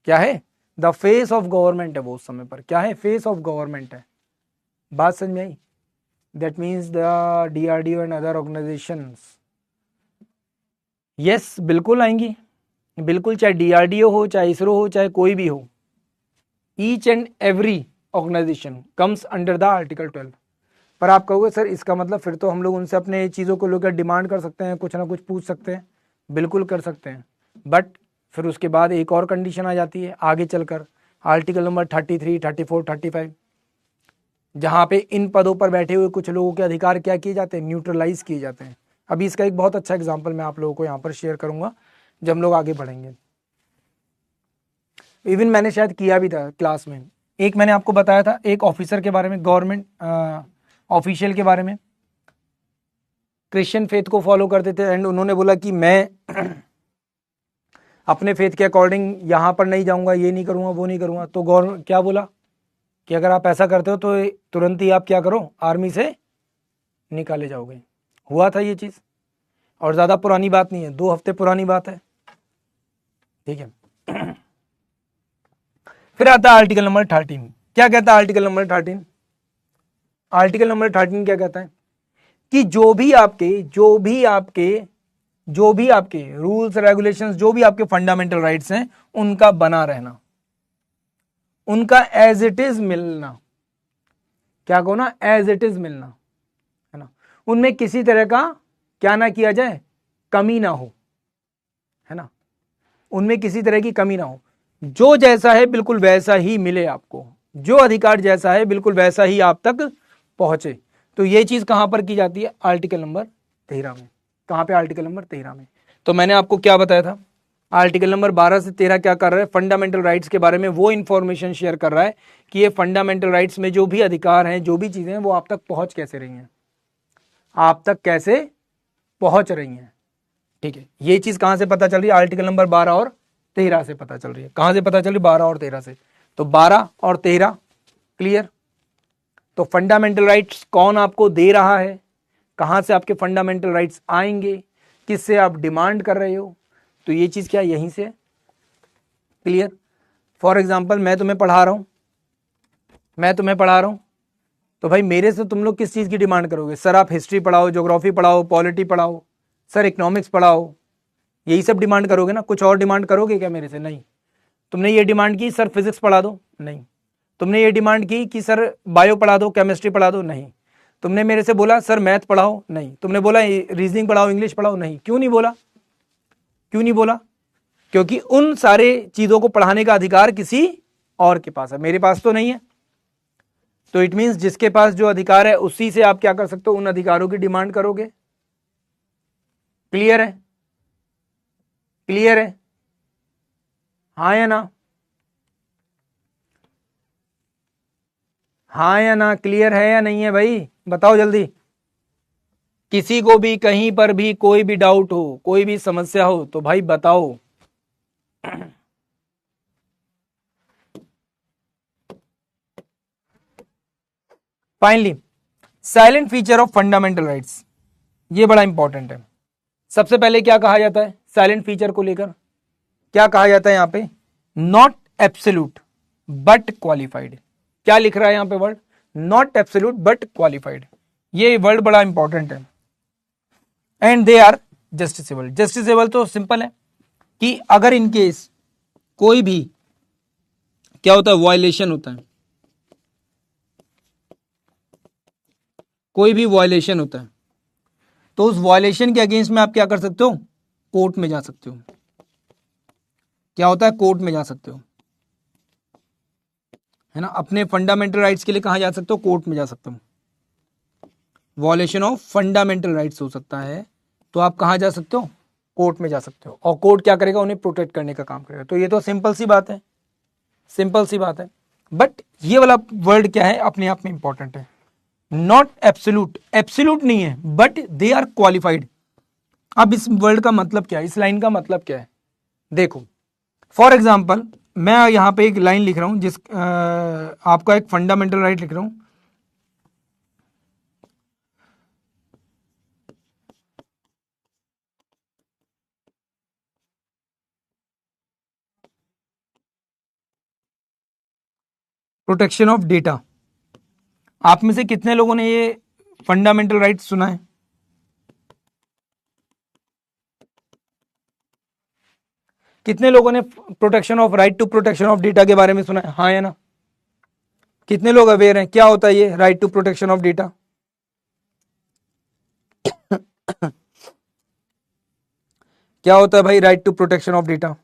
क्या है? द फेस ऑफ गवर्नमेंट है वो उस समय पर। क्या है? फेस ऑफ गवर्नमेंट है। बात समझ में आई? That means the DRDO and other organisations. Yes, बिल्कुल आएंगी, बिल्कुल। चाहे डीआरडीओ हो, चाहे इसरो हो, चाहे कोई भी हो, each and every organisation comes under the article 12। पर आप कहोगे सर इसका मतलब फिर तो हम लोग उनसे अपने चीज़ों को लेकर डिमांड कर सकते हैं, कुछ ना कुछ पूछ सकते हैं। बिल्कुल कर सकते हैं, बट फिर उसके बाद एक और कंडीशन आ जाती है आगे चलकर, आर्टिकल नंबर 33, 34, 35, जहाँ पे इन पदों पर बैठे हुए कुछ लोगों के अधिकार क्या किए जाते हैं? न्यूट्रलाइज किए जाते हैं। अभी इसका एक बहुत अच्छा एग्जाम्पल मैं आप लोगों को यहाँ पर शेयर करूंगा जब हम लोग आगे बढ़ेंगे। इवन मैंने शायद किया भी था क्लास में, एक मैंने आपको बताया था एक ऑफिसर के बारे में, गवर्नमेंट ऑफिशियल के बारे में, क्रिश्चियन फेथ को फॉलो करते थे एंड उन्होंने बोला कि मैं अपने फेथ के अकॉर्डिंग यहाँ पर नहीं जाऊँगा, ये नहीं करूँगा, वो नहीं करूँगा। तो गवर्नमेंट क्या बोला कि अगर आप ऐसा करते हो तो तुरंत ही आप क्या करो, आर्मी से निकाले जाओगे। हुआ था ये चीज़, और ज़्यादा पुरानी बात नहीं है, 2 हफ्ते पुरानी बात है, ठीक है। फिर आता है आर्टिकल नंबर 13। क्या कहता है आर्टिकल नंबर 13? आर्टिकल नंबर 13 क्या कहता है कि जो भी आपके रूल्स रेगुलेशंस, जो भी आपके फंडामेंटल राइट्स हैं, उनका बना रहना, उनका एज इट इज मिलना, क्या कहो ना, एज इट इज मिलना, है ना। उनमें किसी तरह का क्या ना किया जाए, कमी ना हो, है ना, उनमें किसी तरह की कमी ना हो। जो जैसा है बिल्कुल वैसा ही मिले आपको, जो अधिकार जैसा है बिल्कुल वैसा ही आप तक पहुंचे। तो ये चीज कहां पर की जाती है? आर्टिकल नंबर 13 में। कहां पे? आर्टिकल नंबर 13 में। तो मैंने आपको क्या बताया था, आर्टिकल नंबर 12 से 13 क्या कर रहा है? फंडामेंटल राइट्स के बारे में वो इंफॉर्मेशन शेयर कर रहा है कि ये फंडामेंटल राइट्स में जो भी अधिकार हैं, जो भी चीजें हैं, वो आप तक पहुंच कैसे रही हैं, आप तक कैसे पहुंच रही हैं, ठीक है। ये चीज कहां से पता चल रही है? आर्टिकल नंबर 12 और 13 से पता चल रही है। कहां से पता चल रही है? 12 और 13 से। तो 12 और 13 क्लियर। तो फंडामेंटल राइट्स कौन आपको दे रहा है, कहां से आपके फंडामेंटल राइट्स आएंगे, किससे आप डिमांड कर रहे हो, तो ये चीज क्या यहीं से क्लियर। फॉर एग्जाम्पल मैं तुम्हें पढ़ा रहा हूं, तो भाई मेरे से तुम लोग किस चीज की डिमांड करोगे? सर आप हिस्ट्री पढ़ाओ, ज्योग्राफी पढ़ाओ, पॉलिटी पढ़ाओ, सर इकोनॉमिक्स पढ़ाओ, यही सब डिमांड करोगे ना। कुछ और डिमांड करोगे क्या मेरे से? नहीं। तुमने ये डिमांड की सर फिजिक्स पढ़ा दो? नहीं। तुमने ये डिमांड की कि सर बायो पढ़ा दो, केमिस्ट्री पढ़ा दो? नहीं। तुमने मेरे से बोला सर मैथ पढ़ाओ? नहीं। तुमने बोला रीजनिंग पढ़ाओ, इंग्लिश पढ़ाओ? नहीं। क्यों नहीं बोला? क्योंकि उन सारे चीजों को पढ़ाने का अधिकार किसी और के पास है, मेरे पास तो नहीं है। तो इट मींस जिसके पास जो अधिकार है उसी से आप क्या कर सकते हो, उन अधिकारों की डिमांड करोगे। क्लियर है? हाँ या ना? हाँ या ना? क्लियर है या नहीं है भाई? बताओ जल्दी। किसी को भी कहीं पर भी कोई भी डाउट हो, कोई भी समस्या हो तो भाई बताओ। Finally silent feature of fundamental rights, ये बड़ा इंपॉर्टेंट है। सबसे पहले क्या कहा जाता है साइलेंट फीचर को लेकर? क्या कहा जाता है यहां पे? Not absolute but qualified. क्या लिख रहा है यहां पे word? Not absolute but qualified. ये वर्ड बड़ा इंपॉर्टेंट है। And they are justiciable. Justiciable तो सिंपल है कि अगर इन केस कोई भी क्या होता है, वायलेशन होता है, कोई भी वायलेशन होता है, तो उस वायलेशन के अगेंस्ट में आप क्या कर सकते हो? कोर्ट में जा सकते हो। क्या होता है? कोर्ट में जा सकते हो, है ना। अपने फंडामेंटल राइट्स के लिए कहां जा सकते हो? कोर्ट में जा सकते हो। वायलेशन ऑफ फंडामेंटल राइट्स हो सकता है तो आप कहां जा सकते हो? कोर्ट में जा सकते हो। और कोर्ट क्या करेगा? उन्हें प्रोटेक्ट करने का काम करेगा। तो ये तो सिंपल सी बात है, सिंपल सी बात है। बट ये वाला वर्ड क्या है, अपने आप में इंपॉर्टेंट है। नॉट एब्सोल्यूट, एब्सोल्यूट नहीं है, बट दे आर क्वालिफाइड। अब इस वर्ड का मतलब क्या है, इस लाइन का मतलब क्या है? देखो फॉर एग्जाम्पल मैं यहां पे एक लाइन लिख रहा हूं, आपका एक फंडामेंटल राइट लिख रहा हूं। Protection of data. आप में से कितने लोगों ने ये फंडामेंटल राइट सुना है? कितने लोगों ने protection of right to protection of data के बारे में सुना है? हाँ या ना? कितने लोग अवेयर हैं क्या होता है ये right to protection of data? क्या होता है भाई right to protection of data?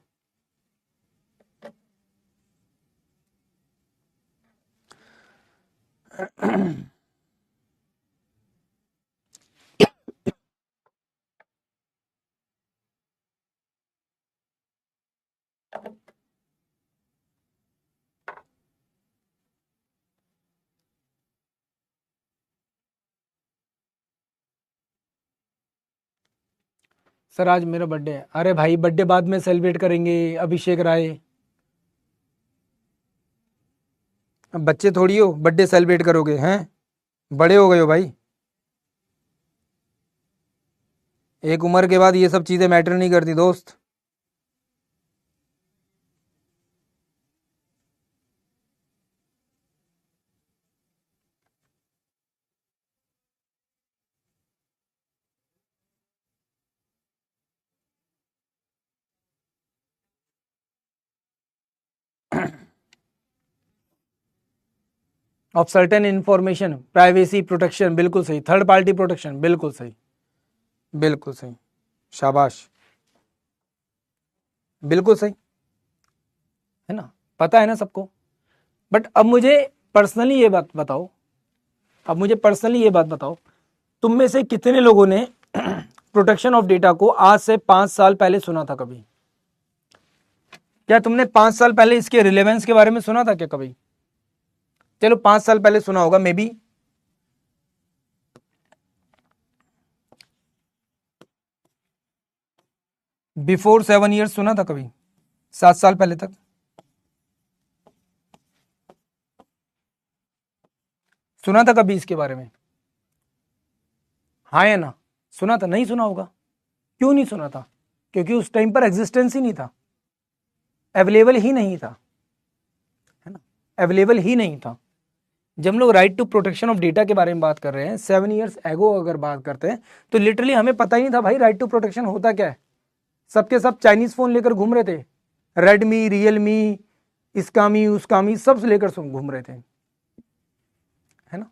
Sir आज मेरा बर्थडे है। अरे भाई बर्थडे बाद में सेलिब्रेट करेंगे अभिषेक राय। अब बच्चे थोड़ी हो बर्थडे सेलिब्रेट करोगे हैं, बड़े हो गए हो भाई। एक उम्र के बाद ये सब चीज़ें मैटर नहीं करती दोस्त। Of certain information, privacy protection, बिल्कुल सही। थर्ड पार्टी प्रोटेक्शन, बिल्कुल सही, बिल्कुल सही, शाबाश, बिल्कुल सही, है ना, पता है ना सबको। बट अब मुझे पर्सनली ये बात बताओ, अब मुझे पर्सनली ये बात बताओ, तुम में से कितने लोगों ने प्रोटेक्शन ऑफ डेटा को आज से 5 साल पहले सुना था कभी? क्या तुमने 5 साल पहले इसके रिलेवेंस के बारे में सुना था क्या कभी? चलो 5 साल पहले सुना होगा मे बी, बिफोर 7 years सुना था कभी? 7 साल पहले तक सुना था कभी इसके बारे में? हाँ या ना? सुना था? नहीं सुना होगा। क्यों नहीं सुना था? क्योंकि उस टाइम पर एग्जिस्टेंस ही नहीं था, अवेलेबल ही नहीं था, है ना, अवेलेबल ही नहीं था। जब हम लोग right to protection of data के बारे में बात कर रहे हैं 7 years एगो अगर बात करते हैं तो लिटरली हमें पता ही नहीं था भाई राइट टू प्रोटेक्शन होता क्या है। सबके सब चाइनीज फोन लेकर घूम रहे थे, रेडमी, रियलमी, इसकामी, उसकामी सब लेकर घूम रहे थे, है ना,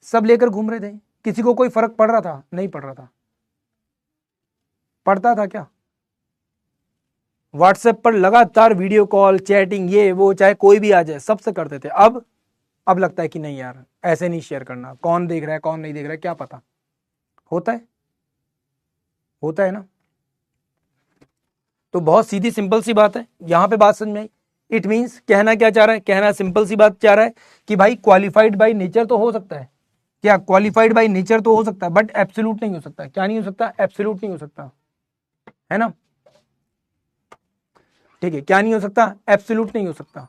सब लेकर घूम रहे थे। किसी को कोई फर्क पड़ रहा था? नहीं पड़ रहा था। पड़ता था क्या? व्हाट्सएप पर लगातार वीडियो कॉल, चैटिंग, ये वो, चाहे कोई भी आ जाए सबसे करते थे। अब लगता है कि नहीं यार ऐसे नहीं शेयर करना, कौन देख रहा है कौन नहीं देख रहा है क्या पता। होता है, होता है ना। तो बहुत सीधी सिंपल सी बात है, यहां पे बात समझ में आई। इट मींस कहना क्या चाह रहा है? कहना सिंपल सी बात चाह रहा है कि भाई क्वालिफाइड बाय नेचर तो हो सकता है। क्या क्वालिफाइड बाय नेचर तो हो सकता है, बट एब्सोल्यूट नहीं हो सकता। क्या नहीं हो सकता? एब्सोल्यूट नहीं हो सकता, है ना। ठीक है, क्या नहीं हो सकता? एब्सोल्यूट नहीं हो सकता।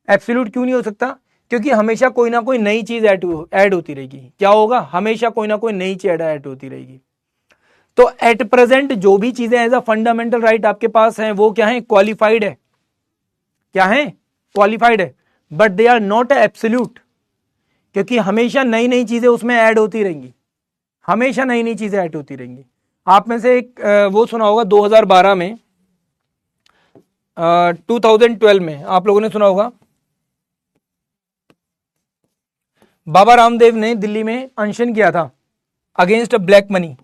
एब्सोल्यूट क्यों नहीं हो सकता? क्योंकि हमेशा कोई ना कोई नई चीज ऐड होती रहेगी। क्या होगा? हमेशा कोई ना कोई नई चीज ऐड होती रहेगी। तो एट प्रेजेंट जो भी चीजें एज अ फंडामेंटल राइट आपके पास हैं वो क्या है? क्वालिफाइड है। क्या है? क्वालिफाइड है, but they are not absolute. क्योंकि हमेशा नई नई चीजें उसमें ऐड होती रहेंगी, हमेशा नई नई चीजें ऐड होती रहेंगी। आप में से एक वो सुना होगा 2012 में, 2012 में आप लोगों ने सुना होगा, बाबा रामदेव ने दिल्ली में अनशन किया था अगेंस्ट ब्लैक मनी।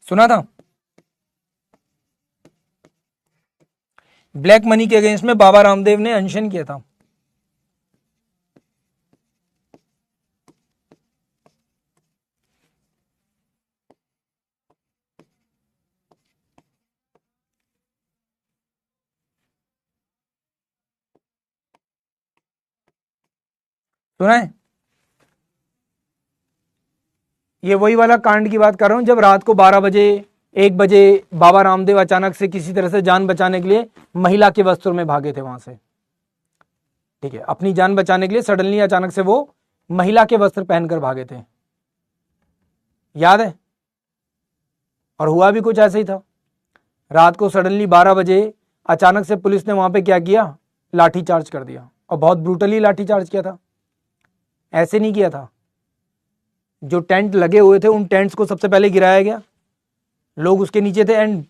सुना था? ब्लैक मनी के अगेंस्ट में बाबा रामदेव ने अनशन किया था। सुना है? ये वही वाला कांड की बात कर रहा हूं जब रात को 12 बजे 1 बजे बाबा रामदेव अचानक से किसी तरह से जान बचाने के लिए महिला के वस्त्रों में भागे थे वहां से। ठीक है, अपनी जान बचाने के लिए सडनली अचानक से वो महिला के वस्त्र पहनकर भागे थे, याद है? और हुआ भी कुछ ऐसा ही था। रात को सडनली 12 बजे अचानक से पुलिस ने वहां पे क्या किया? लाठी चार्ज कर दिया, और बहुत ब्रूटली लाठी चार्ज किया था। ऐसे नहीं किया था, जो टेंट लगे हुए थे उन टेंट्स को सबसे पहले गिराया गया, लोग उसके नीचे थे, एंड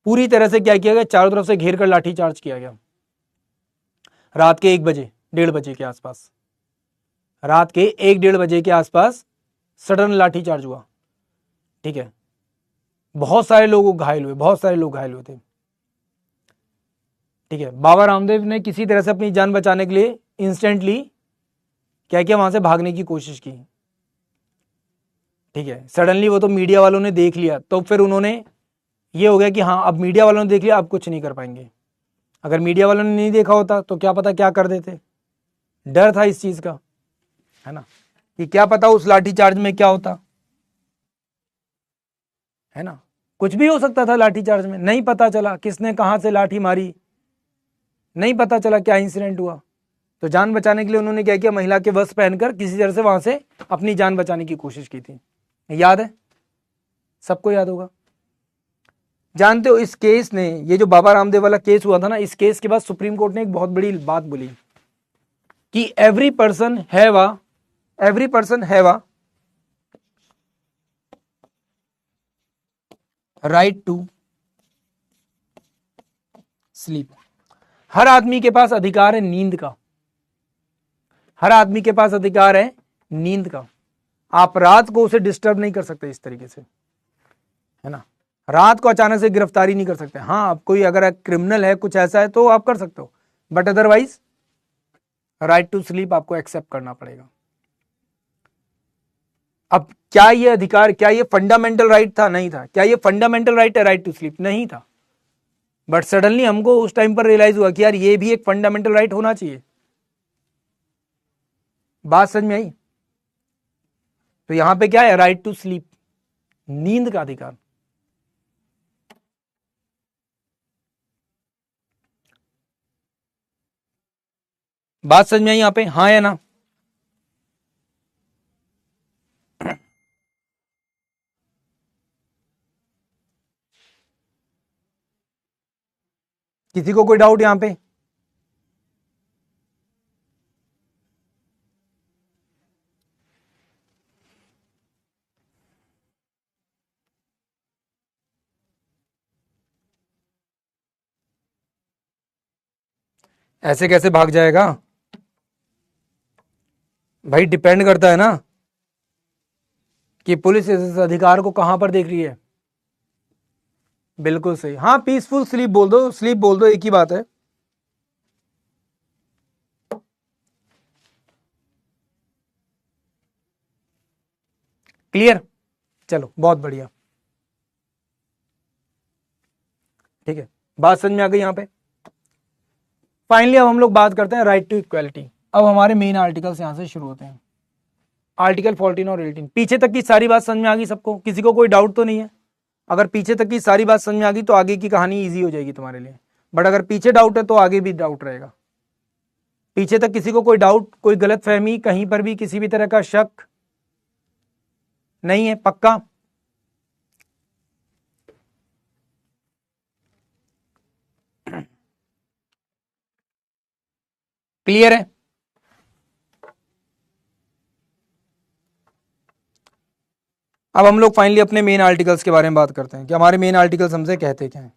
पूरी तरह से क्या किया गया? चारों तरफ से घेर कर लाठी चार्ज किया गया। रात के 1 बजे 1:30 बजे के आसपास, रात के 1-1:30 बजे के आसपास सडन लाठी चार्ज हुआ। ठीक है, बहुत सारे लोग घायल हुए, बहुत सारे लोग घायल हुए थे। ठीक है, बाबा रामदेव ने किसी तरह से अपनी जान बचाने के लिए इंस्टेंटली क्या किया? वहां से भागने की कोशिश की। ठीक है, सडनली वो तो मीडिया वालों ने देख लिया, तो फिर उन्होंने ये हो गया कि हाँ अब मीडिया वालों ने देख लिया, अब कुछ नहीं कर पाएंगे। अगर मीडिया वालों ने नहीं देखा होता तो क्या पता क्या कर देते, डर था इस चीज का, है ना, कि क्या पता उस लाठी चार्ज में क्या होता, है ना, कुछ भी हो सकता था लाठी चार्ज में, नहीं पता चला किसने कहां से लाठी मारी, नहीं पता चला क्या इंसिडेंट हुआ। तो जान बचाने के लिए उन्होंने क्या किया, महिला के वस्त्र पहनकर किसी तरह से वहां से अपनी जान बचाने की कोशिश की थी। याद है, सबको याद होगा। जानते हो इस केस ने, ये जो बाबा रामदेव वाला केस हुआ था ना, इस केस के बाद सुप्रीम कोर्ट ने एक बहुत बड़ी बात बोली कि every person have a right to sleep. हर आदमी के पास अधिकार है नींद का, हर आदमी के पास अधिकार है नींद का। आप रात को उसे डिस्टर्ब नहीं कर सकते इस तरीके से, है ना, रात को अचानक से गिरफ्तारी नहीं कर सकते। हाँ, आप कोई अगर क्रिमिनल है, कुछ ऐसा है तो आप कर सकते हो, but otherwise right to sleep आपको एक्सेप्ट करना पड़ेगा। अब क्या ये अधिकार, क्या ये फंडामेंटल राइट था? नहीं था। क्या ये फंडामेंटल राइट है राइट टू स्लीप? नहीं था। बट सडनली हमको उस टाइम पर रियलाइज हुआ कि यार ये भी एक फंडामेंटल राइट होना चाहिए। बात समझ में आई? तो यहां पे क्या है, राइट टू स्लीप, नींद का अधिकार। बात समझ में आई यहां पे, हाँ या ना? किसी को कोई डाउट यहां पे? ऐसे कैसे भाग जाएगा भाई? डिपेंड करता है ना कि पुलिस इस अधिकार को कहां पर देख रही है। बिल्कुल सही, हाँ, पीसफुल स्लीप बोल दो, स्लीप बोल दो, एक ही बात है। क्लियर? चलो बहुत बढ़िया, ठीक है, बात समझ में आ गई यहां पे। फाइनली अब हम लोग बात करते हैं राइट टू इक्वालिटी। अब हमारे मेन आर्टिकल्स यहां से शुरू होते हैं, आर्टिकल 14 और 18। पीछे तक की सारी बात समझ में आ गई सबको? किसी को कोई डाउट तो नहीं है? अगर पीछे तक की सारी बात समझ में आ गई तो आगे की कहानी इजी हो जाएगी तुम्हारे लिए, बट अगर पीछे डाउट है तो आगे भी डाउट रहेगा। पीछे तक किसी को कोई डाउट, कोई गलत फहमी, कहीं पर भी किसी भी तरह का शक नहीं है? पक्का? क्लियर है? अब हम लोग फाइनली अपने मेन आर्टिकल्स के बारे में बात करते हैं कि हमारे मेन आर्टिकल्स हमसे कहते क्या हैं।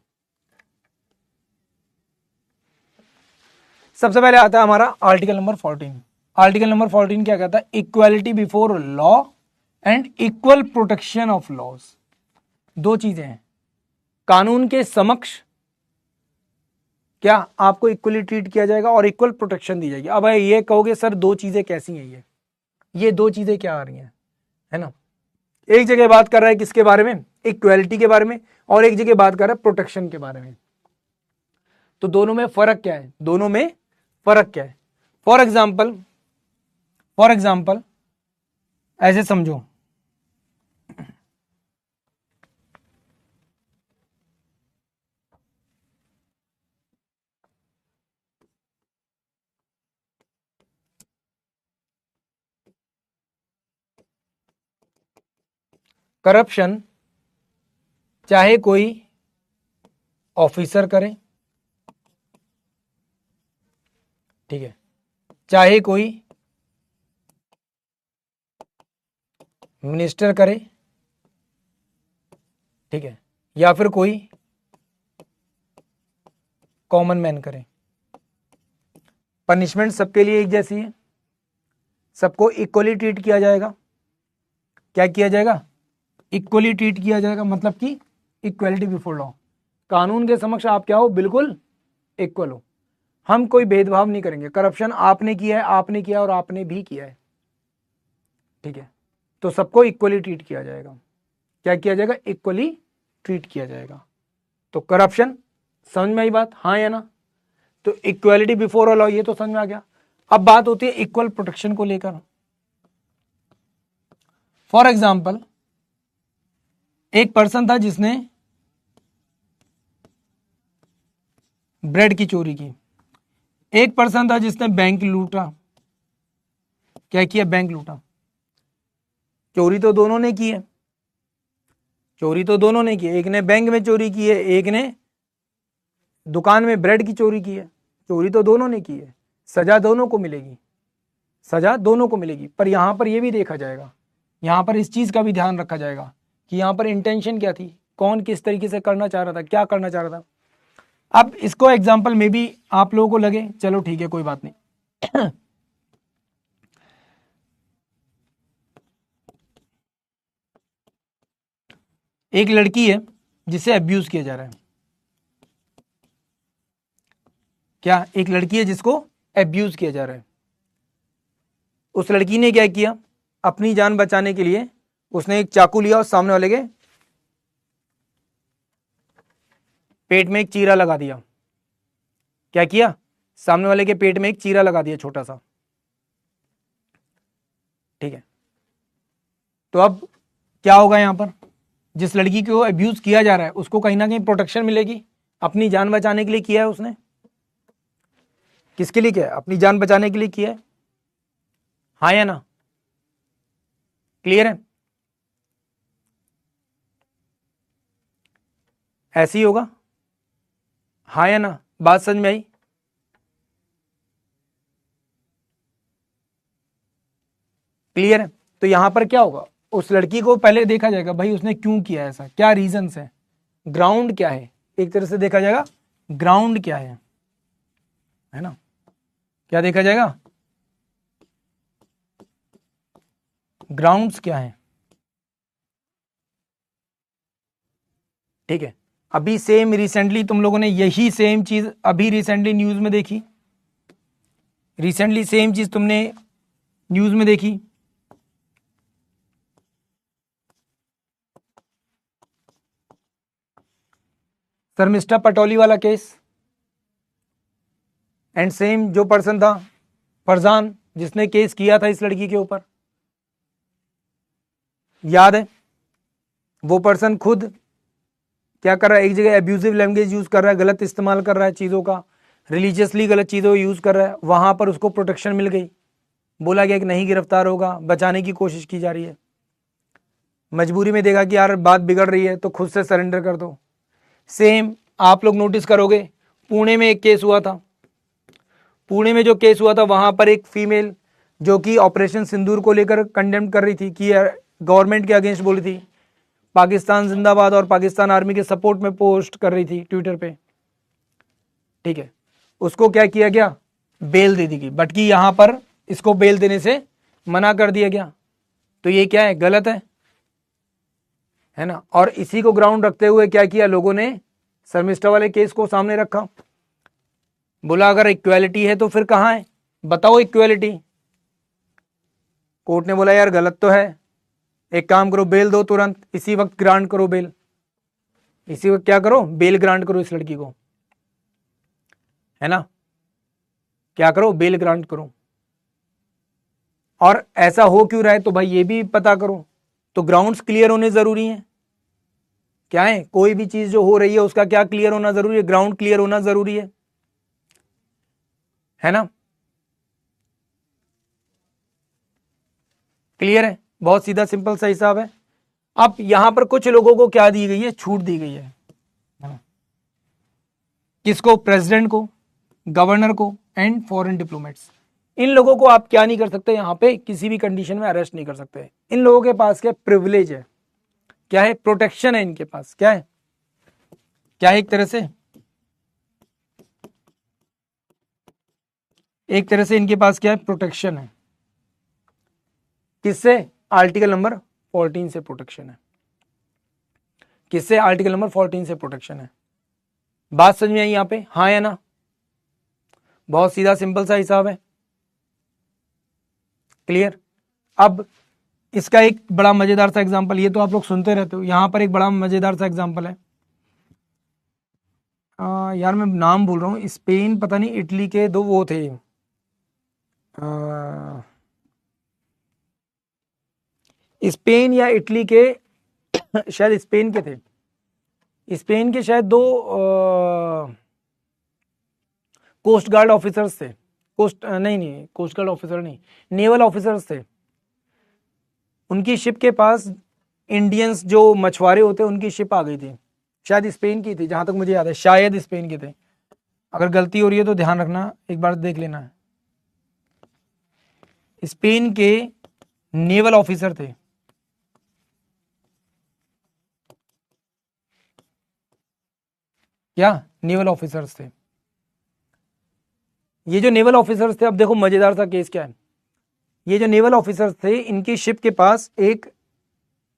सबसे पहले आता है हमारा आर्टिकल नंबर 14। आर्टिकल नंबर 14 क्या कहता है? Equality before law and equal protection of laws. दो चीजें हैं, कानून के समक्ष क्या आपको इक्वली ट्रीट किया जाएगा और इक्वल प्रोटेक्शन दी जाएगी। अब ये कहोगे सर दो चीजें कैसी हैं? ये दो चीजें क्या आ रही हैं, है ना? एक जगह बात कर रहा है किसके बारे में? इक्वालिटी के बारे में, और एक जगह बात कर रहा है प्रोटेक्शन के बारे में। तो दोनों में फर्क क्या है? दोनों में फर्क क्या है? फॉर एग्जाम्पल ऐसे समझो, करप्शन चाहे कोई ऑफिसर करे, ठीक है, चाहे कोई मिनिस्टर करे, ठीक है, या फिर कोई कॉमन मैन करे, पनिशमेंट सबके लिए एक जैसी है, सबको इक्वली ट्रीट किया जाएगा। क्या किया जाएगा? इक्वली ट्रीट किया जाएगा, मतलब कि इक्वलिटी बिफोर लॉ, कानून के समक्ष आप क्या हो? बिल्कुल इक्वल हो। हम कोई भेदभाव नहीं करेंगे। करप्शन आपने किया है, आपने किया और आपने भी किया है, ठीक है, तो सबको इक्वली ट्रीट किया जाएगा। क्या किया जाएगा? इक्वली ट्रीट किया जाएगा। तो करप्शन, समझ में आई बात, हाँ या ना। तो इक्वालिटी बिफोर लॉ ये तो समझ में आ गया। अब बात होती है इक्वल प्रोटेक्शन को लेकर। फॉर एग्जाम्पल एक पर्सन था जिसने ब्रेड की चोरी की, एक पर्सन था जिसने बैंक लूटा। क्या किया? बैंक लूटा। चोरी तो दोनों ने की है, चोरी तो दोनों ने की है। एक ने बैंक में चोरी की है, एक ने दुकान में ब्रेड की चोरी की है। चोरी तो दोनों ने की है, सजा दोनों को मिलेगी, सजा दोनों को मिलेगी। पर यहां पर यह भी देखा जाएगा, यहां पर इस चीज का भी ध्यान रखा जाएगा कि यहां पर इंटेंशन क्या थी, कौन किस तरीके से करना चाह रहा था, क्या करना चाह रहा था। अब इसको एग्जाम्पल में भी आप लोगों को लगे चलो ठीक है कोई बात नहीं। एक लड़की है जिसे अब्यूज किया जा रहा है। क्या? एक लड़की है जिसको अब्यूज किया जा रहा है। उस लड़की ने क्या किया? अपनी जान बचाने के लिए उसने एक चाकू लिया और सामने वाले के पेट में एक चीरा लगा दिया। क्या किया? सामने वाले के पेट में एक चीरा लगा दिया, छोटा सा। ठीक है, तो अब क्या होगा यहां पर? जिस लड़की को अब्यूज किया जा रहा है उसको कहीं ना कहीं प्रोटेक्शन मिलेगी, अपनी जान बचाने के लिए किया है उसने। किसके लिए किया है? अपनी जान बचाने के लिए किया है, हाँ या ना? क्लियर है? ऐसे ही होगा, हाँ या ना? बात समझ में आई? क्लियर है? तो यहां पर क्या होगा, उस लड़की को पहले देखा जाएगा भाई उसने क्यों किया ऐसा, क्या रीजंस है, ग्राउंड क्या है, एक तरह से देखा जाएगा ग्राउंड क्या है ना? क्या देखा जाएगा? ग्राउंड्स क्या है। ठीक है, अभी सेम रिसेंटली तुम लोगों ने यही सेम चीज अभी रिसेंटली न्यूज में देखी, रिसेंटली सेम चीज तुमने न्यूज में देखी। शर्मिष्ठा पटौली वाला केस, एंड सेम जो पर्सन था फरजान जिसने केस किया था इस लड़की के ऊपर, याद है? वो पर्सन खुद क्या कर रहा है, एक जगह एब्यूजिव लैंग्वेज यूज कर रहा है, गलत इस्तेमाल कर रहा है चीजों का, रिलीजियसली गलत चीजों यूज कर रहा है। वहां पर उसको प्रोटेक्शन मिल गई, बोला गया कि नहीं गिरफ्तार होगा, बचाने की कोशिश की जा रही है। मजबूरी में देखा कि यार बात बिगड़ रही है तो खुद से सरेंडर कर दो। सेम आप लोग नोटिस करोगे पुणे में एक केस हुआ था, पुणे में जो केस हुआ था वहां पर एक फीमेल जो कि ऑपरेशन सिंदूर को लेकर कंडेम कर रही थी कि गवर्नमेंट के अगेंस्ट बोली थी, पाकिस्तान जिंदाबाद और पाकिस्तान आर्मी के सपोर्ट में पोस्ट कर रही थी ट्विटर पे। ठीक है, उसको क्या किया गया? बेल दे दी गई, बट कि यहां पर इसको बेल देने से मना कर दिया गया। तो ये क्या है? गलत है ना? और इसी को ग्राउंड रखते हुए क्या किया लोगों ने? शर्मिष्ठा वाले केस को सामने रखा, बोला अगर इक्वालिटी है तो फिर कहां है, बताओ इक्वालिटी। कोर्ट ने बोला यार गलत तो है, एक काम करो बेल दो, तुरंत इसी वक्त ग्रांट करो बेल, इसी वक्त क्या करो? बेल ग्रांट करो इस लड़की को, है ना? क्या करो? बेल ग्रांट करो। और ऐसा हो क्यों रहा है तो भाई ये भी पता करो। तो ग्राउंड्स क्लियर होने जरूरी हैं। क्या है? कोई भी चीज जो हो रही है उसका क्या क्लियर होना जरूरी है? ग्राउंड क्लियर होना जरूरी है ना? क्लियर है? बहुत सीधा सिंपल सा हिसाब है। अब यहां पर कुछ लोगों को क्या दी गई है? छूट दी गई है। किसको? प्रेसिडेंट को, गवर्नर को एंड फॉरेन डिप्लोमेट्स। इन लोगों को आप क्या नहीं कर सकते, यहां पे किसी भी कंडीशन में अरेस्ट नहीं कर सकते। इन लोगों के पास क्या प्रिविलेज है, क्या है? प्रोटेक्शन है इनके पास। क्या है? क्या है? एक तरह से इनके पास क्या है? प्रोटेक्शन है। किससे? आर्टिकल नंबर 14 से प्रोटेक्शन है। किससे? आर्टिकल नंबर 14 से प्रोटेक्शन है। बात समझ में आई यहां पे, हाँ या ना? बहुत सीधा सिंपल सा हिसाब है। क्लियर? अब इसका एक बड़ा मजेदार सा एग्जांपल, ये तो आप लोग सुनते रहते हो, यहां पर एक बड़ा मजेदार सा एग्जांपल है। यार मैं नाम भूल रहा हूँ, स्पेन पता नहीं, इटली के दो वो थे, स्पेन या इटली के शायद स्पेन के थे, स्पेन के शायद दो कोस्ट गार्ड ऑफिसर्स थे, नहीं कोस्ट गार्ड ऑफिसर नहीं, नेवल ऑफिसर्स थे। उनकी शिप के पास इंडियंस जो मछुआरे होते हैं उनकी शिप आ गई थी, शायद स्पेन की थी जहां तक मुझे याद है, शायद स्पेन के थे। अगर गलती हो रही है तो ध्यान रखना, एक बार देख लेना। स्पेन के नेवल ऑफिसर थे। क्या नेवल ऑफिसर्स थे? ये जो नेवल ऑफिसर्स थे, अब देखो मजेदार सा केस क्या है। ये जो नेवल ऑफिसर्स थे, इनकी शिप के पास एक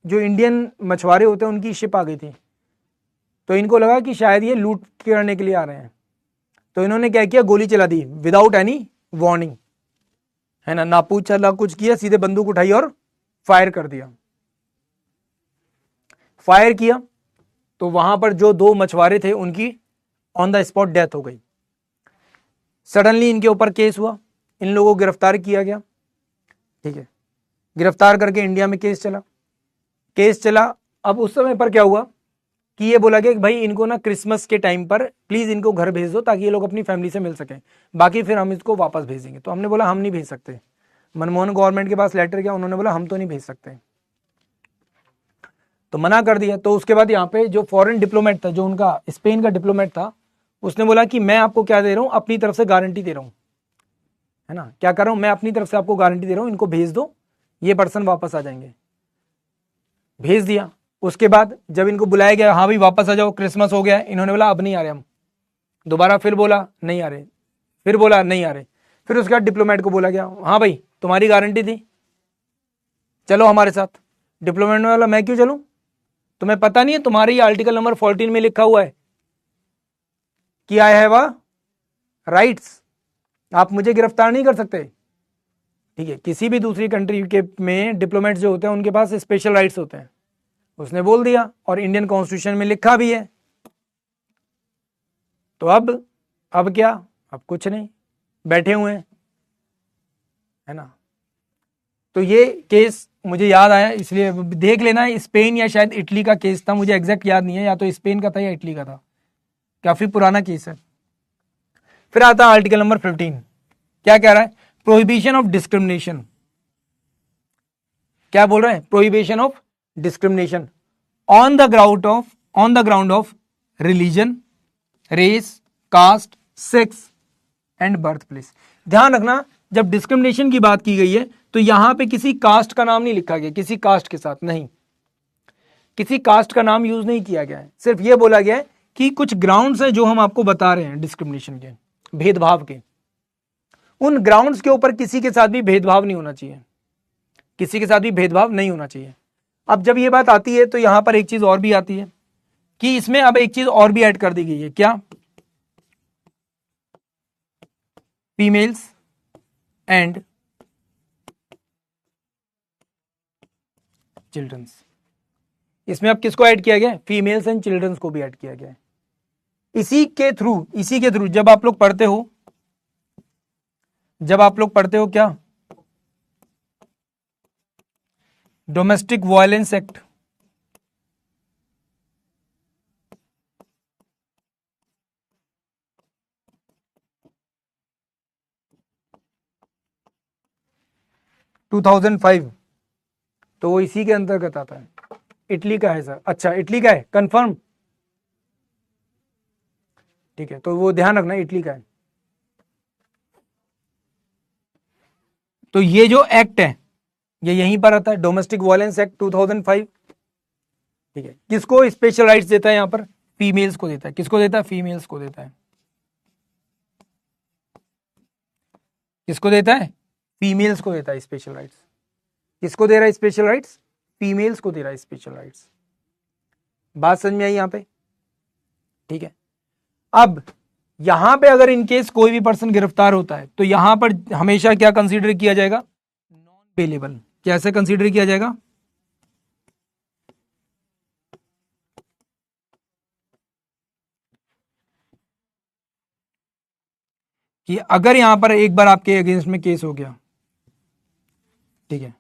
जो इंडियन मछुआरे होते हैं उनकी शिप आ गई थी। तो इनको लगा कि शायद ये लूट करने के लिए आ रहे हैं, तो इन्होंने क्या किया, गोली चला दी विदाउट एनी वार्निंग, है ना पूछा ना कुछ किया, सीधे बंदूक उठाई और फायर कर दिया। फायर किया तो वहां पर जो दो मछुआरे थे उनकी ऑन द स्पॉट डेथ हो गई। सडनली इनके ऊपर केस हुआ, इन लोगों को गिरफ्तार किया गया, ठीक है। गिरफ्तार करके इंडिया में केस चला। अब उस समय पर क्या हुआ कि ये बोला गया कि भाई इनको ना क्रिसमस के टाइम पर प्लीज इनको घर भेज दो ताकि ये लोग अपनी फैमिली से मिल सकें, बाकी फिर हम इसको वापस भेजेंगे। तो हमने बोला हम नहीं भेज सकते, मनमोहन गवर्नमेंट के पास लेटर गया, उन्होंने बोला हम तो नहीं भेज सकते, तो मना कर दिया। तो उसके बाद यहाँ पे जो फॉरेन डिप्लोमेट था, जो उनका स्पेन का डिप्लोमेट था, उसने बोला कि मैं आपको क्या दे रहा हूं, अपनी तरफ से गारंटी दे रहा हूं, है ना, क्या कर रहा हूं मैं, अपनी तरफ से आपको गारंटी दे रहा हूं, इनको भेज दो, ये पर्सन वापस आ जाएंगे। भेज दिया। उसके बाद जब इनको बुलाया गया, हाँ भाई वापस आ जाओ, क्रिसमस हो गया, इन्होंने बोला अब नहीं आ रहे हम। दोबारा फिर बोला नहीं आ रहे, फिर बोला नहीं आ रहे, फिर उसके बाद डिप्लोमेट को बोला गया, हाँ भाई तुम्हारी गारंटी थी, चलो हमारे साथ। डिप्लोमेट ने बोला मैं क्यों चलूं, तुम्हें पता नहीं है तुम्हारे ये आर्टिकल नंबर 14 में लिखा हुआ है कि आई हैव अ राइट्स, आप मुझे गिरफ्तार नहीं कर सकते, ठीक है। किसी भी दूसरी कंट्री के में डिप्लोमेट्स जो होते हैं उनके पास स्पेशल राइट्स होते हैं, उसने बोल दिया, और इंडियन कॉन्स्टिट्यूशन में लिखा भी है। तो अब क्या, अब कुछ नहीं, बैठे हुए हैं, है ना। तो ये केस मुझे याद आया, इसलिए देख लेना, स्पेन या शायद इटली का केस था, मुझे एग्जैक्ट याद नहीं है, या तो स्पेन का था या इटली का था, काफी पुराना केस है। फिर आता है आर्टिकल नंबर 15, क्या कह रहा है, प्रोहिबिशन ऑफ डिस्क्रिमिनेशन। क्या बोल रहे हैं, prohibition of discrimination on the ground of religion, race, caste, sex and birth place. ध्यान रखना, जब डिस्क्रिमिनेशन की बात की गई है तो यहां पे किसी कास्ट का नाम नहीं लिखा गया, किसी कास्ट के साथ नहीं, किसी कास्ट का नाम यूज नहीं किया गया है, सिर्फ यह बोला गया है कि कुछ ग्राउंड्स हैं जो हम आपको बता रहे हैं डिस्क्रिमिनेशन के, भेदभाव के, उन ग्राउंड्स के ऊपर किसी के साथ भी भेदभाव नहीं होना चाहिए, किसी के साथ भी भेदभाव नहीं होना चाहिए। अब जब ये बात आती है तो यहां पर एक चीज और भी आती है कि इसमें अब एक चीज और भी ऐड कर दी गई है, क्या, फीमेल्स एंड चिल्ड्रंस। इसमें अब किसको ऐड किया गया, फीमेल्स एंड चिल्ड्रंस को भी ऐड किया गया है। इसी के थ्रू जब आप लोग पढ़ते हो क्या, डोमेस्टिक वायलेंस एक्ट, टू 2005, तो वो इसी के अंतर्गत आता है। इटली का है सर, अच्छा इटली का है, कंफर्म, ठीक है, तो वो ध्यान रखना इटली का है। तो ये जो एक्ट है ये यहीं पर आता है, डोमेस्टिक वायलेंस एक्ट 2005, ठीक है। किसको स्पेशल राइट्स देता है, यहां पर फीमेल्स को देता है, किसको देता है, फीमेल्स को देता है, किसको देता है, फीमेल्स को देता है स्पेशल राइट्स। किसको दे रहा है स्पेशल राइट्स, फीमेल्स को दे रहा है स्पेशल राइट्स। बात समझ में आई यहां पे, ठीक है। अब यहां पे अगर इनकेस कोई भी पर्सन गिरफ्तार होता है तो यहां पर हमेशा क्या कंसीडर किया जाएगा, नॉन बेलेबल, कैसे कंसीडर किया जाएगा, कि अगर यहां पर एक बार आपके अगेंस्ट में केस हो गया, ठीक है,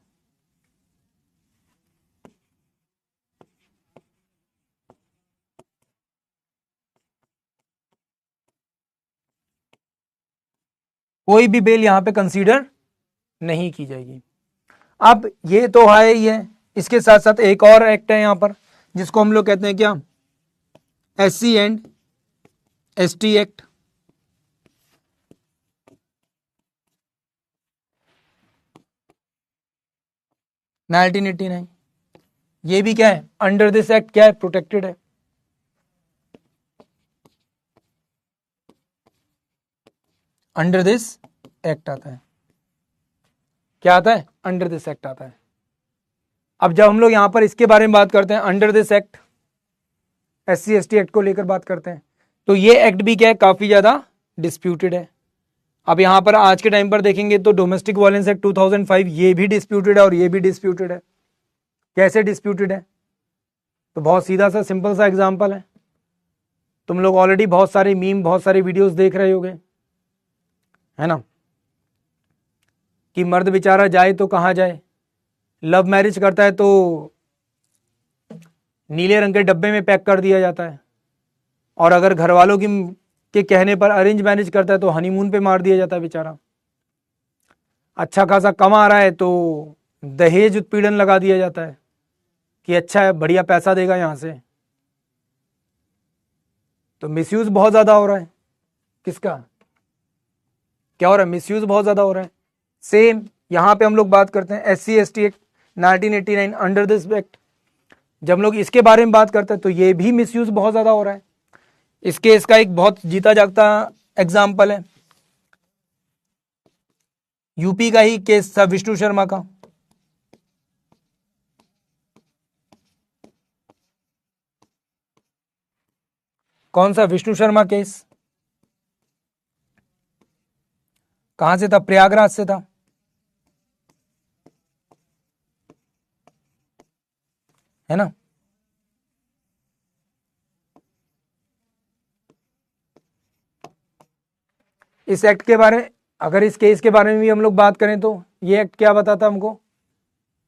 कोई भी बेल यहां पे कंसीडर नहीं की जाएगी। अब ये तो है ही है, इसके साथ साथ एक और एक्ट है यहां पर जिसको हम लोग कहते हैं क्या, SC and ST act. Nineteen 1989, ये भी क्या है, अंडर दिस एक्ट क्या है, प्रोटेक्टेड है। अंडर दिस एक्ट आता है, क्या आता है, अंडर दिस एक्ट आता है। अब जब हम लोग यहां पर इसके बारे में बात करते हैं, under this act, SC ST act को लेकर बात करते हैं, तो ये एक्ट भी क्या है, काफी ज्यादा डिस्प्यूटेड है। अब यहां पर आज के टाइम पर देखेंगे तो डोमेस्टिक वायलेंस एक्ट 2005 ये भी डिस्प्यूटेड है और ये भी डिस्प्यूटेड है। कैसे डिस्प्यूटेड है, तो बहुत सीधा सा सिंपल सा एग्जांपल है, तुम लोग ऑलरेडी बहुत सारे मीम, बहुत सारे वीडियोस देख रहे होगे, है ना, कि मर्द बेचारा जाए तो कहां जाए, लव मैरिज करता है तो नीले रंग के डब्बे में पैक कर दिया जाता है, और अगर घर वालों के कहने पर अरेंज मैरिज करता है तो हनीमून पे मार दिया जाता है बेचारा। अच्छा खासा कमा रहा है तो दहेज उत्पीड़न लगा दिया जाता है कि अच्छा है, बढ़िया पैसा देगा यहां से। तो मिसयूज बहुत ज्यादा हो रहा है, किसका, क्या हो रहा है, मिसयूज बहुत ज्यादा हो रहा है। सेम यहां पे हम लोग बात करते हैं SC ST act 1989, under this act, जब हम लोग इसके बारे में बात करते हैं तो ये भी मिसयूज बहुत ज्यादा हो रहा है। इस केस का एक बहुत जीता जागता एग्जाम्पल है, यूपी का ही केस था, विष्णु शर्मा का। कौन सा, विष्णु शर्मा केस, कहां से था, प्रयागराज से था, है ना। इस एक्ट के बारे में, अगर इस केस के बारे में भी हम लोग बात करें तो ये एक्ट क्या बताता हमको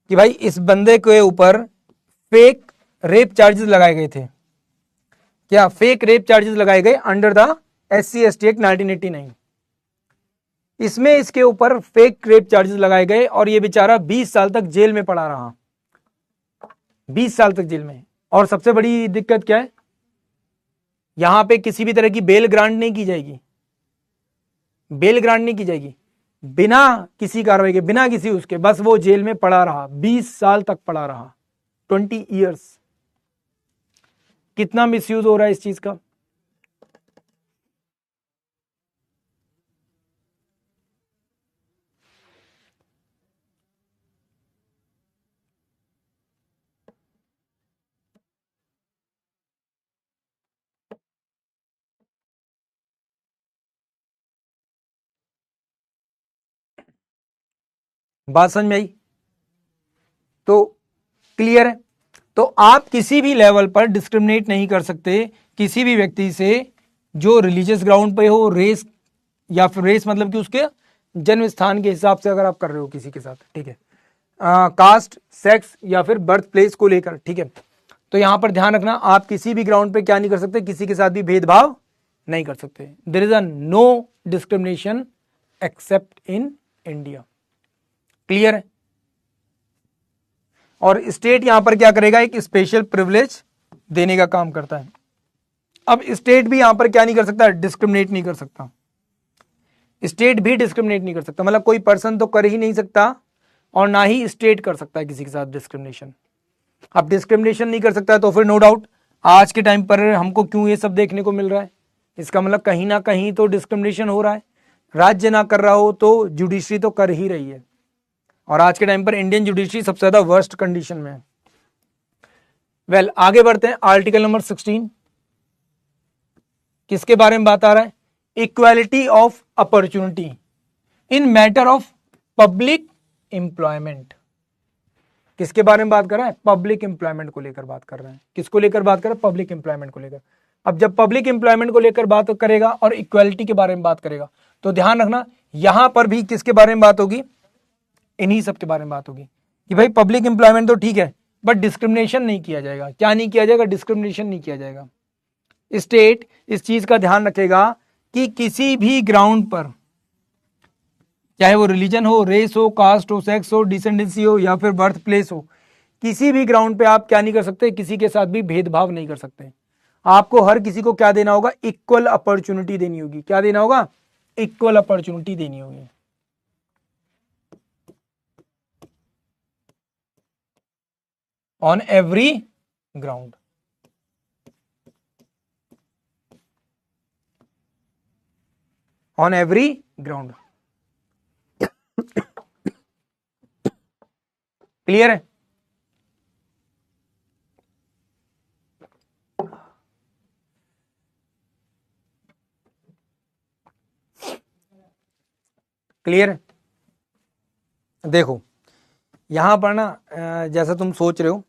कि भाई इस बंदे के ऊपर फेक रेप चार्जेस लगाए गए थे। क्या फेक रेप चार्जेस लगाए गए under the SC ST act 1989। इसमें इसके ऊपर फेक रेप चार्जेस लगाए गए और ये बेचारा 20 साल तक जेल में पड़ा रहा, 20 साल तक जेल में। और सबसे बड़ी दिक्कत क्या है, यहां पे किसी भी तरह की बेल ग्रांट नहीं की जाएगी, बेल ग्रांट नहीं की जाएगी, बिना किसी कार्रवाई के, बिना किसी उसके, बस वो जेल में पड़ा रहा, 20 साल तक पड़ा रहा, 20 ईयर्स। कितना मिसयूज हो रहा है इस चीज का। बात समझ में आई, तो क्लियर है। तो आप किसी भी लेवल पर डिस्क्रिमिनेट नहीं कर सकते किसी भी व्यक्ति से जो रिलीजियस ग्राउंड पे हो, रेस, या फिर रेस मतलब कि उसके जन्म स्थान के हिसाब से अगर आप कर रहे हो किसी के साथ, ठीक है, कास्ट, सेक्स या फिर बर्थ प्लेस को लेकर, ठीक है। तो यहां पर ध्यान रखना, आप किसी भी ग्राउंड पे क्या नहीं कर सकते, किसी के साथ भी भेदभाव नहीं कर सकते। There is a no discrimination except in India. Clear है। और स्टेट यहां पर क्या करेगा, एक स्पेशल प्रिविलेज देने का काम करता है। अब स्टेट भी यहां पर क्या नहीं कर सकता, डिस्क्रिमिनेट नहीं कर सकता, स्टेट भी डिस्क्रिमिनेट नहीं कर सकता, मतलब कोई पर्सन तो कर ही नहीं सकता और ना ही स्टेट कर सकता है किसी के साथ डिस्क्रिमिनेशन। अब डिस्क्रिमिनेशन नहीं कर सकता तो फिर नो डाउट आज के टाइम पर हमको क्यों ये सब देखने को मिल रहा है, इसका मतलब कहीं ना कहीं तो डिस्क्रिमिनेशन हो रहा है। राज्य ना कर रहा हो तो जुडिशरी तो कर ही रही है, और आज के टाइम पर इंडियन जुडिशरी सबसे ज्यादा वर्स्ट कंडीशन में है। वेल आगे बढ़ते हैं, आर्टिकल नंबर 16 किसके बारे में बात आ रहा है, equality of opportunity in matter of public employment. किसके बारे में बात कर रहा है, पब्लिक एम्प्लॉयमेंट को लेकर बात कर रहे हैं। किसको लेकर बात कर रहे हैं, पब्लिक एम्प्लॉयमेंट को लेकर। अब जब पब्लिक एम्प्लॉयमेंट को लेकर बात करेगा और इक्वालिटी के बारे में बात करेगा, तो ध्यान रखना यहां पर भी किसके बारे में बात होगी, इन्हीं सब के बारे में बात होगी कि भाई पब्लिक एम्प्लॉयमेंट तो ठीक है, बट डिस्क्रिमिनेशन नहीं किया जाएगा। क्या नहीं किया जाएगा? डिस्क्रिमिनेशन नहीं किया जाएगा। स्टेट इस चीज का ध्यान रखेगा कि किसी भी ग्राउंड पर, चाहे वो रिलीजन हो, रेस हो, कास्ट हो, सेक्स हो, डिसेंडेंसी हो, या फिर बर्थ प्लेस हो, किसी भी ग्राउंड पे आप क्या नहीं कर सकते, किसी के साथ भी भेदभाव नहीं कर सकते। आपको हर किसी को क्या देना होगा? इक्वल अपॉर्चुनिटी देनी होगी। क्या देना होगा? इक्वल अपॉर्चुनिटी देनी होगी। On every ground. On every ground. Clear है? क्लियर है? देखो यहां पर ना जैसा तुम सोच रहे हो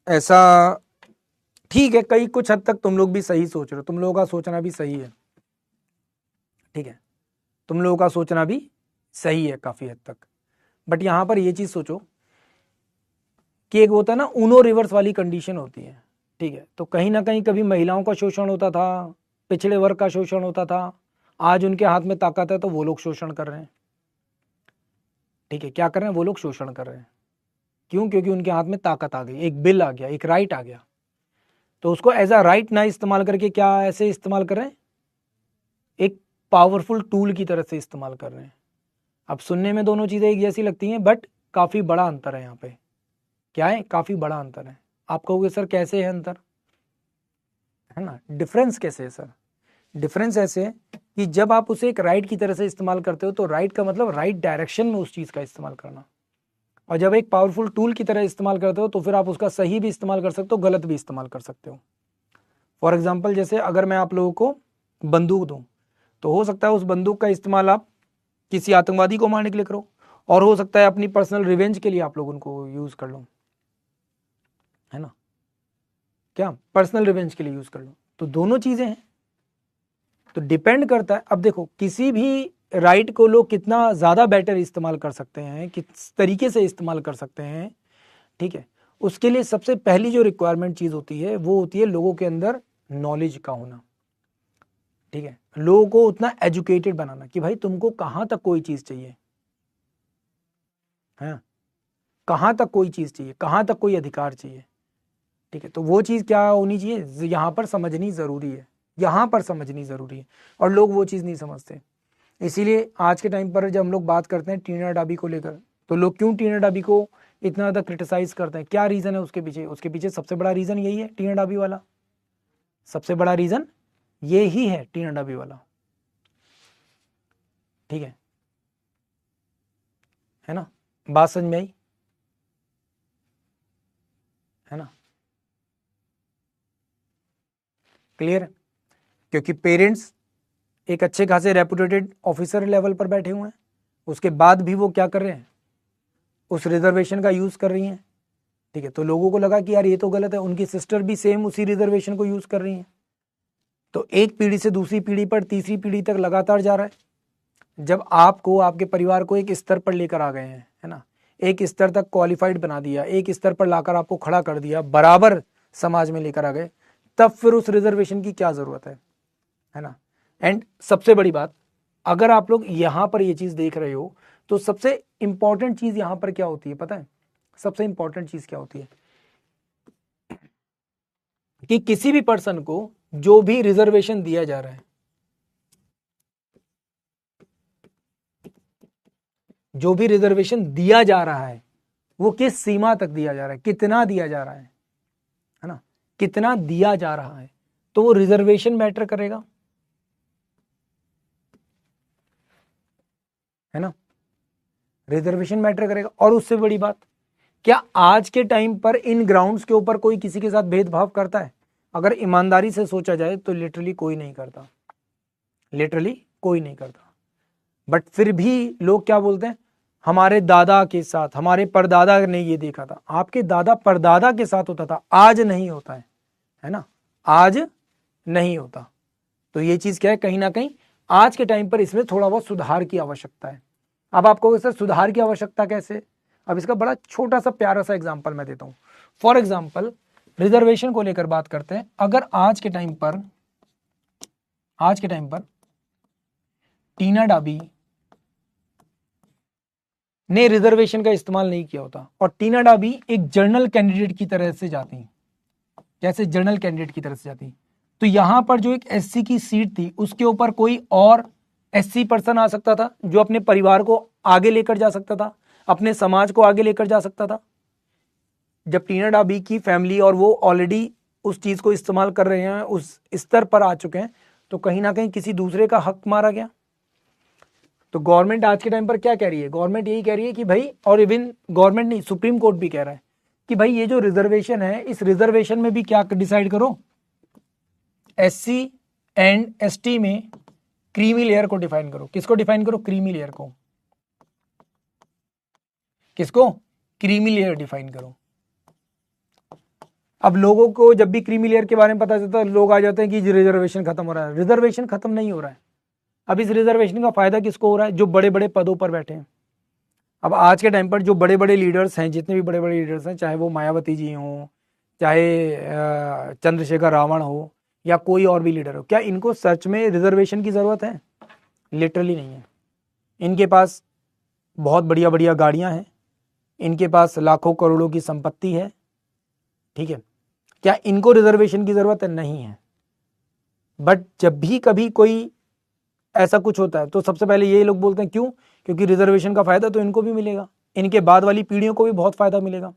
ऐसा ठीक है, कई कुछ हद तक तुम लोग भी सही सोच रहे हो, तुम लोगों का सोचना भी सही है, ठीक है, तुम लोगों का सोचना भी सही है काफी हद तक। बट यहां पर ये चीज सोचो कि एक होता है ना ऊनो रिवर्स वाली कंडीशन होती है, ठीक है, तो कहीं ना कहीं कभी महिलाओं का शोषण होता था, पिछड़े वर्ग का शोषण होता था, आज उनके हाथ में ताकत है तो वो लोग शोषण कर रहे हैं, ठीक है, क्या कर रहे हैं? वो लोग शोषण कर रहे हैं। क्यों? क्योंकि उनके हाथ में ताकत आ गई, एक बिल आ गया, एक राइट आ गया, तो उसको एज अ राइट ना इस्तेमाल करके क्या ऐसे इस्तेमाल कर रहे हैं, एक पावरफुल टूल की तरह से इस्तेमाल कर रहे हैं। अब सुनने में दोनों चीजें एक जैसी लगती हैं, बट काफी बड़ा अंतर है यहाँ पे। क्या है? काफी बड़ा अंतर है। आप कहोगे सर कैसे है अंतर, है ना, डिफरेंस कैसे है सर? डिफरेंस ऐसे है कि जब आप उसे एक राइट की तरह से इस्तेमाल करते हो तो राइट का मतलब राइट डायरेक्शन में उस चीज का इस्तेमाल करना, और जब एक पावरफुल टूल की तरह इस्तेमाल करते हो तो फिर आप उसका सही भी इस्तेमाल कर सकते हो, गलत भी इस्तेमाल कर सकते हो। फॉर एग्जाम्पल जैसे अगर मैं आप लोगों को बंदूक दूं तो हो सकता है उस बंदूक का इस्तेमाल आप किसी आतंकवादी को मारने के लिए करो, और हो सकता है अपनी पर्सनल रिवेंज के लिए आप लोग उनको यूज कर लो, है ना, क्या पर्सनल रिवेंज के लिए यूज कर लो, तो दोनों चीजें हैं। तो डिपेंड करता है। अब देखो किसी भी राइट को लोग कितना ज्यादा बेटर इस्तेमाल कर सकते हैं, किस तरीके से इस्तेमाल कर सकते हैं, ठीक है, उसके लिए सबसे पहली जो रिक्वायरमेंट चीज होती है वो होती है लोगों के अंदर नॉलेज का होना, ठीक है, लोगों को उतना एजुकेटेड बनाना कि भाई तुमको कहां तक कोई चीज चाहिए, है, कहां तक कोई चीज चाहिए, कहां तक कोई अधिकार चाहिए, ठीक है, तो वो चीज क्या होनी चाहिए, यहां पर समझनी जरूरी है, यहां पर समझनी जरूरी है, और लोग वो चीज नहीं समझते। इसीलिए आज के टाइम पर जब हम लोग बात करते हैं टीना डाबी को लेकर, तो लोग क्यों टीना डाबी को इतना ज्यादा क्रिटिसाइज करते हैं? क्या रीजन है उसके पीछे? उसके पीछे सबसे बड़ा रीजन यही है, टीना डाबी वाला, सबसे बड़ा रीजन ये ही है, टीना डाबी वाला, ठीक है ना, बात समझ में आई, है ना, क्लियर? क्योंकि पेरेंट्स एक अच्छे खासे रेपुटेटेड ऑफिसर लेवल पर बैठे हुए हैं, उसके बाद भी वो क्या कर रहे हैं, उस रिजर्वेशन का यूज कर रही हैं, ठीक है, तो लोगों को लगा कि यार ये तो गलत है, उनकी सिस्टर भी सेम उसी रिजर्वेशन को यूज कर रही हैं, तो एक पीढ़ी से दूसरी पीढ़ी पर, तीसरी पीढ़ी तक लगातार जा रहा है। जब आपको, आपके परिवार को एक स्तर पर लेकर आ गए हैं, है ना, एक स्तर तक क्वालिफाइड बना दिया, एक स्तर पर लाकर आपको खड़ा कर दिया, बराबर समाज में लेकर आ गए, तब फिर उस रिजर्वेशन की क्या जरूरत है ना। एंड सबसे बड़ी बात, अगर आप लोग यहां पर ये चीज देख रहे हो तो सबसे इंपॉर्टेंट चीज यहां पर क्या होती है पता है? सबसे इंपॉर्टेंट चीज क्या होती है कि किसी भी पर्सन को जो भी रिजर्वेशन दिया जा रहा है, जो भी रिजर्वेशन दिया जा रहा है वो किस सीमा तक दिया जा रहा है, कितना दिया जा रहा है ना, कितना दिया जा रहा है, तो वो रिजर्वेशन मैटर करेगा, है ना, रिजर्वेशन मैटर करेगा। और उससे बड़ी बात, क्या आज के टाइम पर इन ग्राउंड्स के ऊपर कोई किसी के साथ भेदभाव करता है? अगर ईमानदारी से सोचा जाए तो लिटरली कोई नहीं करता, लिटरली कोई नहीं करता। बट फिर भी लोग क्या बोलते हैं, हमारे दादा के साथ, हमारे परदादा ने ये देखा था, आपके दादा परदादा के साथ होता था, आज नहीं होता है ना, आज नहीं होता। तो ये चीज क्या है, कहीं ना कहीं आज के टाइम पर इसमें थोड़ा बहुत सुधार की आवश्यकता है। अब आपको सर सुधार की आवश्यकता कैसे, अब इसका बड़ा छोटा सा प्यारा सा एग्जांपल मैं देता हूं। फॉर एग्जांपल रिजर्वेशन को लेकर बात करते हैं। अगर आज के टाइम पर टीना डाबी ने रिजर्वेशन का इस्तेमाल नहीं किया होता और टीना डाबी एक जर्नल कैंडिडेट की तरह से जाती, जैसे जर्नल कैंडिडेट की तरह से जाती, तो यहां पर जो एक एससी की सीट थी उसके ऊपर कोई और एससी पर्सन आ सकता था जो अपने परिवार को आगे लेकर जा सकता था, अपने समाज को आगे लेकर जा सकता था। जब टीना डाबी की फैमिली और वो ऑलरेडी उस चीज को इस्तेमाल कर रहे हैं, उस स्तर पर आ चुके हैं, तो कहीं ना कहीं किसी दूसरे का हक मारा गया। तो गवर्नमेंट आज के टाइम पर क्या कह रही है, गवर्नमेंट यही कह रही है कि भाई, और इवन गवर्नमेंट नहीं, सुप्रीम कोर्ट भी कह रहा है कि भाई ये जो रिजर्वेशन है, इस रिजर्वेशन में भी क्या डिसाइड करो, एससी एंड एसटी में क्रीमी लेयर को डिफाइन करो। किसको डिफाइन करो, क्रीमी लेयर को। किसको, क्रीमी लेयर डिफाइन करो। अब लोगों को जब भी क्रीमी लेयर के बारे में पता चलता है, लोग आ जाते हैं कि रिजर्वेशन खत्म हो रहा है। रिजर्वेशन खत्म नहीं हो रहा है। अब इस रिजर्वेशन का फायदा किसको हो रहा है, जो बड़े बड़े पदों पर बैठे हैं। अब आज के टाइम पर जो बड़े बड़े लीडर्स हैं, जितने भी बड़े बड़े लीडर्स हैं, चाहे वो मायावती जी हों, चाहे चंद्रशेखर रावण हो, या कोई और भी लीडर हो, क्या इनको सच में रिजर्वेशन की जरूरत है? लिटरली नहीं है। इनके पास बहुत बढ़िया बढ़िया गाड़ियां हैं, इनके पास लाखों करोड़ों की संपत्ति है, ठीक है, क्या इनको रिजर्वेशन की जरूरत है? नहीं है। बट जब भी कभी कोई ऐसा कुछ होता है तो सबसे पहले ये लोग बोलते हैं, क्यों? क्योंकि रिजर्वेशन का फायदा तो इनको भी मिलेगा, इनके बाद वाली पीढ़ियों को भी बहुत फायदा मिलेगा,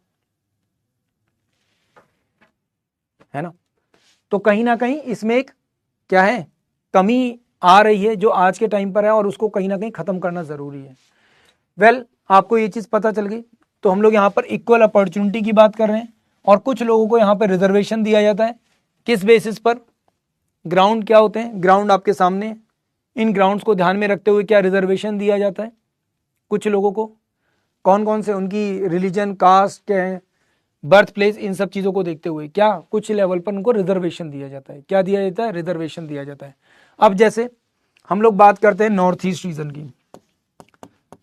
है ना। तो कहीं ना कहीं इसमें एक क्या है, कमी आ रही है जो आज के टाइम पर है, और उसको कहीं ना कहीं खत्म करना जरूरी है। वेल, आपको ये चीज पता चल गई। तो हम लोग यहाँ पर इक्वल अपॉर्चुनिटी की बात कर रहे हैं, और कुछ लोगों को यहाँ पर रिजर्वेशन दिया जाता है। किस बेसिस पर? ग्राउंड क्या होते हैं, ग्राउंड आपके सामने है। इन ग्राउंड्स को ध्यान में रखते हुए क्या रिजर्वेशन दिया जाता है कुछ लोगों को? कौन कौन से? उनकी रिलीजन, कास्ट क्या है, बर्थ प्लेस, इन सब चीजों को देखते हुए क्या कुछ लेवल पर उनको रिजर्वेशन दिया जाता है। क्या दिया जाता है? रिजर्वेशन दिया जाता है। अब जैसे हम लोग बात करते हैं नॉर्थ ईस्ट रीजन की।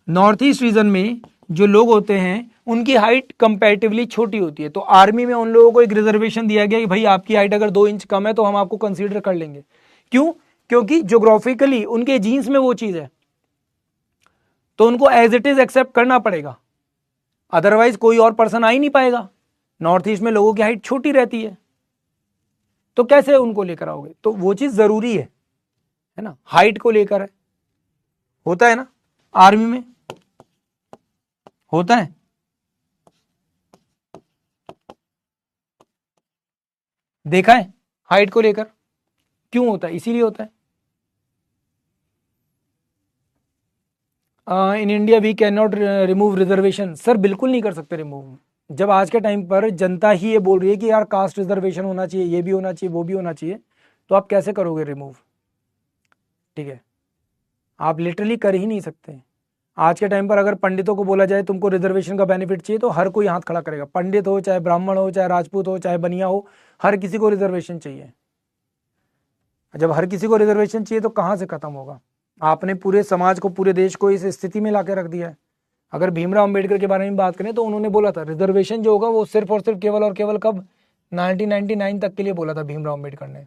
नॉर्थ ईस्ट रीजन में जो लोग होते हैं उनकी हाइट कंपैरेटिवली छोटी होती है, तो आर्मी में उन लोगों को एक रिजर्वेशन दिया गया कि भाई आपकी हाइट अगर 2 इंच कम है तो हम आपको कंसीडर कर लेंगे। क्यों? क्योंकि ज्योग्राफिकली उनके जीन्स में वो चीज है, तो उनको एज इट इज एक्सेप्ट करना पड़ेगा, अदरवाइज कोई और पर्सन आ ही नहीं पाएगा। नॉर्थ ईस्ट में लोगों की हाइट छोटी रहती है, तो कैसे उनको लेकर आओगे? तो वो चीज जरूरी है ना, हाइट को लेकर है। होता है ना, आर्मी में होता है, देखा है, हाइट को लेकर क्यों होता है? इसीलिए होता है। In India we can not remove reservation. Sir बिल्कुल नहीं कर सकते रिमूव। जब आज के टाइम पर जनता ही ये बोल रही है कि यार कास्ट रिजर्वेशन होना चाहिए, ये भी होना चाहिए, वो भी होना चाहिए, तो आप कैसे करोगे रिमूव? ठीक है, आप लिटरली कर ही नहीं सकते। आज के टाइम पर अगर पंडितों को बोला जाए तुमको रिजर्वेशन का बेनिफिट चाहिए, तो हर कोई हाथ खड़ा करेगा। पंडित हो, चाहे ब्राह्मण हो, चाहे राजपूत हो, चाहे बनिया हो, हर किसी को रिजर्वेशन चाहिए। जब हर किसी को रिजर्वेशन चाहिए तो कहाँ से खत्म होगा? आपने पूरे समाज को, पूरे देश को इस स्थिति में लाकर रख दिया है। अगर भीमराव अंबेडकर के बारे में बात करें तो उन्होंने बोला था रिजर्वेशन जो होगा वो सिर्फ और सिर्फ केवल और केवल कब? 1999 तक के लिए बोला था भीमराव अंबेडकर ने।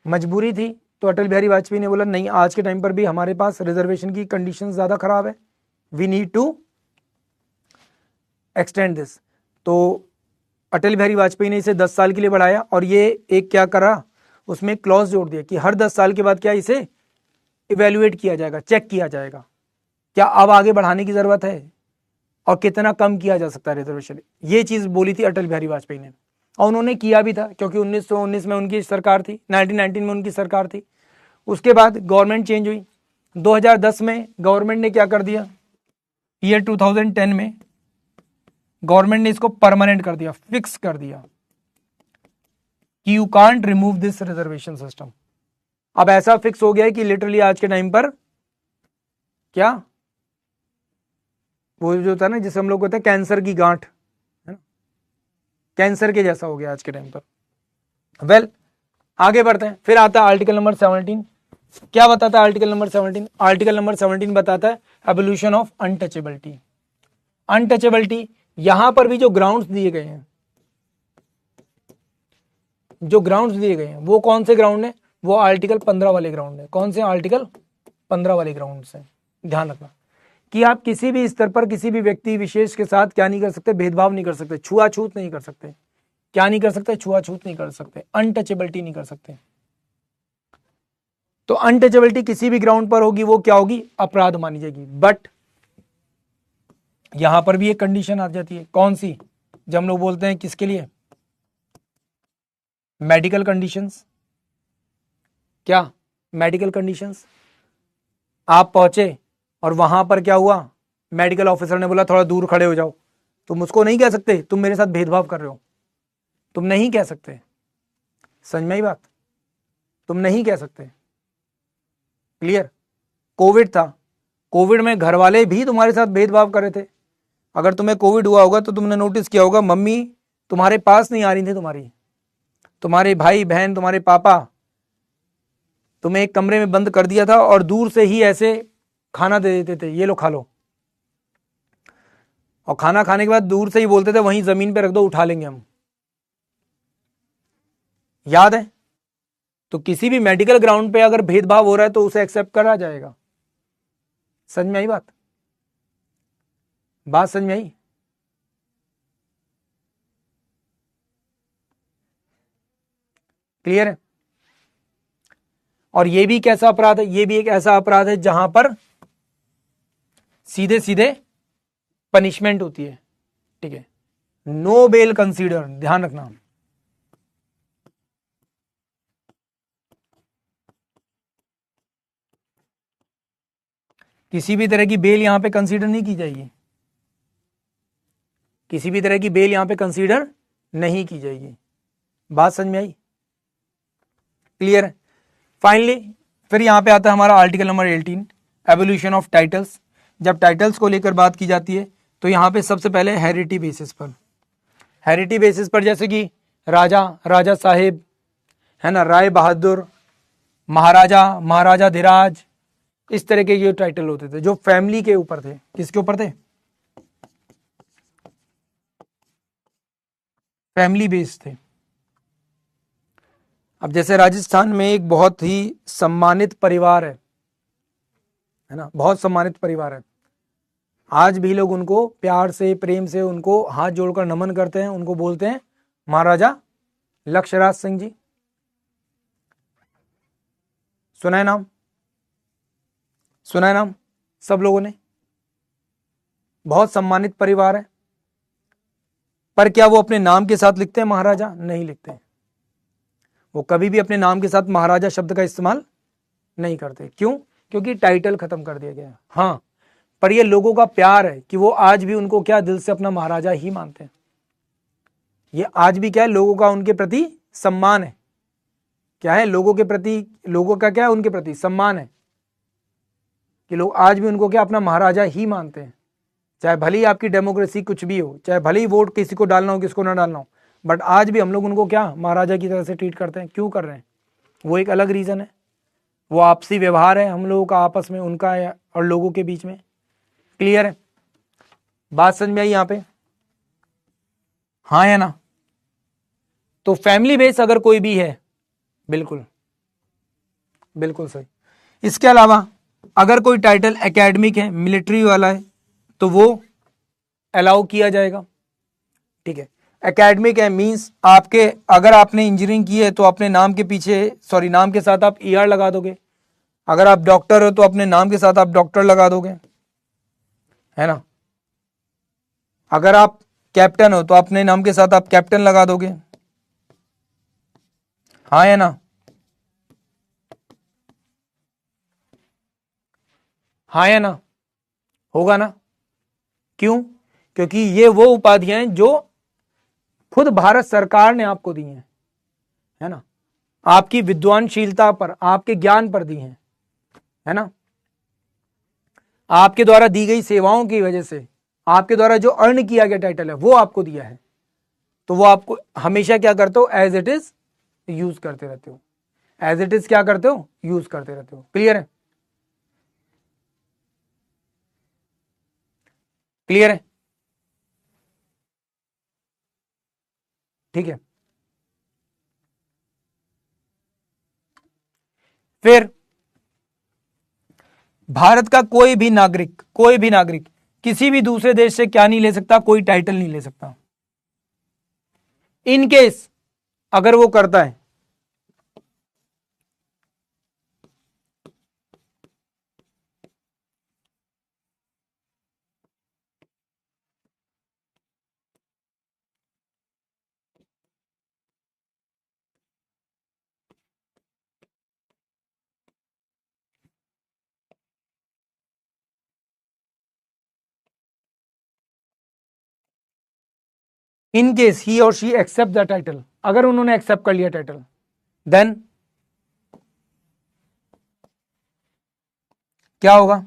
मजबूरी थी, तो अटल बिहारी वाजपेयी ने बोला नहीं, आज के टाइम पर भी हमारे पास रिजर्वेशन की कंडीशन ज्यादा खराब है, we need to extend this. तो अटल बिहारी वाजपेयी ने इसे 10 साल के लिए बढ़ाया, और ये एक क्या करा, उसमें क्लॉज जोड़ दिया कि हर 10 साल के बाद क्या इसे इवेल्युएट किया जाएगा, चेक किया जाएगा, क्या अब आगे बढ़ाने की जरूरत है और कितना कम किया जा सकता है रिजर्वेशन। ये चीज बोली थी अटल बिहारी वाजपेयी ने, और उन्होंने किया भी था, क्योंकि 1919 में उनकी सरकार थी, 1919 में उनकी सरकार थी। उसके बाद गवर्नमेंट चेंज हुई, 2010 में गवर्नमेंट ने क्या कर दिया, ईयर 2010 में गवर्नमेंट ने इसको परमानेंट कर दिया, फिक्स कर दिया कि you can't remove this reservation system. अब ऐसा फिक्स हो गया है कि लिटरली आज के टाइम पर क्या, वो जो होता है ना जिसे हम लोग कहते हैं कैंसर की गांठ, है ना, कैंसर के जैसा हो गया आज के टाइम पर। वेल, आगे बढ़ते हैं, फिर आता है आर्टिकल नंबर 17। क्या बताता है आर्टिकल नंबर 17? आर्टिकल नंबर 17 बताता है एबोल्यूशन ऑफ अनटचेबिलिटी। अनटचेबिलिटी, यहां पर भी जो ग्राउंड्स दिए गए हैं, जो ग्राउंड्स दिए गए हैं वो कौन से ग्राउंड है? वो आर्टिकल 15 वाले ग्राउंड है। कौन से? आर्टिकल 15 वाले ग्राउंड से। ध्यान रखना कि आप किसी भी स्तर पर किसी भी व्यक्ति विशेष के साथ क्या नहीं कर सकते? भेदभाव नहीं कर सकते, छुआछूत नहीं कर सकते। क्या नहीं कर सकते? छुआछूत नहीं कर सकते, अनटचेबिलिटी नहीं कर सकते। तो अनटचेबिलिटी किसी भी ग्राउंड पर होगी, वो क्या होगी? अपराध मानी जाएगी। बट यहां पर भी एक कंडीशन आ जाती है। कौन सी? जब हम लोग बोलते हैं किसके लिए? Medical conditions. क्या? Medical conditions. आप पहुंचे और वहां पर क्या हुआ? मेडिकल ऑफिसर ने बोला थोड़ा दूर खड़े हो जाओ, तुम उसको नहीं कह सकते तुम मेरे साथ भेदभाव कर रहे हो, तुम नहीं कह सकते। समझ में आई बात? तुम नहीं कह सकते। क्लियर? कोविड था, कोविड में घर वाले भी तुम्हारे साथ भेदभाव कर रहे थे। अगर तुम्हें कोविड हुआ होगा तो तुमने नोटिस किया होगा, मम्मी तुम्हारे पास नहीं आ रही थी, तुम्हारे भाई बहन, तुम्हारे पापा, तुम्हें एक कमरे में बंद कर दिया था और दूर से ही ऐसे खाना दे देते थे, ये लो खा लो। और खाना खाने के बाद दूर से ही बोलते थे वहीं जमीन पे रख दो, उठा लेंगे हम। याद है? तो किसी भी मेडिकल ग्राउंड पे अगर भेदभाव हो रहा है तो उसे एक्सेप्ट करा जाएगा। समझ में आई बात? बात समझ में आई? क्लियर है? और ये भी कैसा अपराध है? ये भी एक ऐसा अपराध है जहां पर सीधे सीधे पनिशमेंट होती है। ठीक है? नो बेल कंसीडर, ध्यान रखना। किसी भी तरह की बेल यहां पे कंसीडर नहीं की जाएगी, किसी भी तरह की बेल यहां पे कंसीडर नहीं की जाएगी। बात समझ में आई? क्लियर है? फाइनली फिर यहां पे आता है हमारा article number 18, evolution of titles. जब टाइटल्स को लेकर बात की जाती है तो यहां पे सबसे पहले हेरिटी बेसिस पर, हेरिटी बेसिस पर जैसे कि राजा, राजा साहेब, है ना, राय बहादुर, महाराजा, महाराजा धीराज, इस तरह के ये टाइटल होते थे जो फैमिली के ऊपर थे। किसके ऊपर थे? फैमिली बेस्ड थे। अब जैसे राजस्थान में एक बहुत ही सम्मानित परिवार है ना, बहुत सम्मानित परिवार है। आज भी लोग उनको प्यार से, प्रेम से उनको हाथ जोड़कर नमन करते हैं, उनको बोलते हैं महाराजा लक्ष्यराज सिंह जी। सुना है नाम? सुना है नाम सब लोगों ने? बहुत सम्मानित परिवार है। पर क्या वो अपने नाम के साथ लिखते हैं महाराजा? नहीं लिखते। वो कभी भी अपने नाम के साथ महाराजा शब्द का इस्तेमाल नहीं करते। क्यों? क्योंकि टाइटल खत्म कर दिया गया। हाँ, पर ये लोगों का प्यार है कि वो आज भी उनको क्या दिल से अपना महाराजा ही मानते हैं। ये आज भी क्या है, लोगों का उनके प्रति सम्मान है। क्या है? लोगों के प्रति, लोगों का क्या है, उनके प्रति सम्मान है कि लोग आज भी उनको क्या अपना महाराजा ही मानते हैं। चाहे भले ही आपकी डेमोक्रेसी कुछ भी हो, चाहे भले ही वोट किसी को डालना हो किसको ना डालना हो, बट आज भी हम लोग उनको क्या महाराजा की तरह से ट्रीट करते हैं। क्यों कर रहे हैं? वो एक अलग रीजन है, वो आपसी व्यवहार है हम लोगों का आपस में, उनका और लोगों के बीच में। क्लियर है? बात समझ में आई यहां पे? हाँ या ना? तो फैमिली बेस अगर कोई भी है, बिल्कुल बिल्कुल सही। इसके अलावा अगर कोई टाइटल एकेडमिक है, मिलिट्री वाला है, तो वो अलाउ किया जाएगा। ठीक है? एकेडमिक है मींस आपके, अगर आपने इंजीनियरिंग की है तो अपने नाम के पीछे, सॉरी नाम के साथ आप ER लगा दोगे। अगर आप डॉक्टर हो तो अपने नाम के साथ आप डॉक्टर लगा दोगे, है ना। अगर आप कैप्टन हो तो अपने नाम के साथ आप कैप्टन लगा दोगे। हाँ या ना? हाँ या ना? होगा ना? क्यों? क्योंकि ये वो उपाधियां हैं जो खुद भारत सरकार ने आपको दी हैं, है ना, आपकी विद्वानशीलता पर, आपके ज्ञान पर दी हैं, है ना, आपके द्वारा दी गई सेवाओं की वजह से, आपके द्वारा जो अर्न किया गया टाइटल है वो आपको दिया है। तो वो आपको हमेशा क्या करते हो, एज इट इज यूज करते रहते हो। एज इट इज क्या करते हो, यूज करते रहते हो। क्लियर है, क्लियर है, ठीक है। फिर भारत का कोई भी नागरिक किसी भी दूसरे देश से क्या नहीं ले सकता, कोई टाइटल नहीं ले सकता। इन केस अगर वो करता है, इन केस ही और शी एक्सेप्ट द टाइटल, अगर उन्होंने एक्सेप्ट कर लिया टाइटल, देन क्या होगा,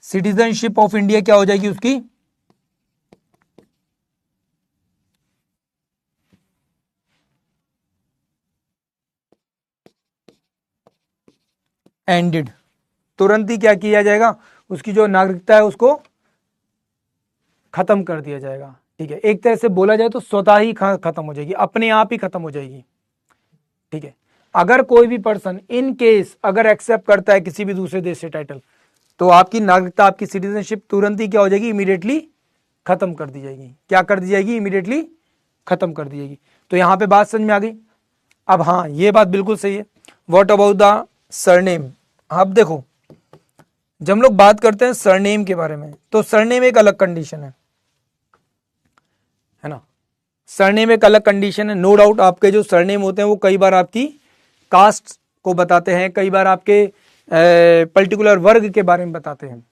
सिटीजनशिप ऑफ इंडिया क्या हो जाएगी उसकी, एंडेड। तुरंत ही क्या किया जाएगा, उसकी जो नागरिकता है उसको खत्म कर दिया जाएगा। ठीक है, एक तरह से बोला जाए तो स्वतः ही खत्म हो जाएगी, अपने आप ही खत्म हो जाएगी। ठीक है, अगर कोई भी पर्सन इन केस अगर एक्सेप्ट करता है किसी भी दूसरे देश से टाइटल, तो आपकी नागरिकता, आपकी सिटीजनशिप तुरंत ही क्या हो जाएगी, इमीडिएटली खत्म कर दी जाएगी। क्या कर दी जाएगी, इमीडिएटली खत्म कर दी जाएगी। तो यहां पे बात समझ में आ गई। अब हाँ, ये बात बिल्कुल सही है। What about the surname. अब देखो, जब हम लोग बात करते हैं सरनेम के बारे में, तो सरनेम एक अलग कंडीशन है ना। सरनेम एक अलग कंडीशन है, नो डाउट। आपके जो सरनेम होते हैं वो कई बार आपकी कास्ट को बताते हैं, कई बार आपके पर्टिकुलर वर्ग के बारे में बताते हैं,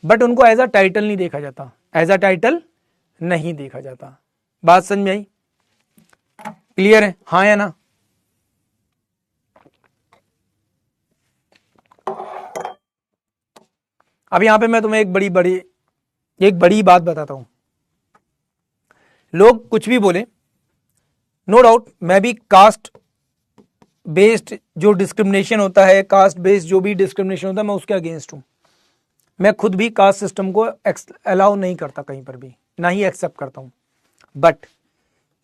बट उनको एज अ टाइटल नहीं देखा जाता, एज अ टाइटल नहीं देखा जाता। बात समझ में आई, क्लियर है, हाँ या ना। अब यहां पे मैं तुम्हें एक बड़ी बात बताता हूं। लोग कुछ भी बोले, नो डाउट मैं भी कास्ट बेस्ड जो डिस्क्रिमिनेशन होता है, कास्ट बेस्ड जो भी डिस्क्रिमिनेशन होता है, मैं उसके अगेंस्ट हूं। मैं खुद भी कास्ट सिस्टम को अलाउ नहीं करता कहीं पर भी, ना ही एक्सेप्ट करता हूं। बट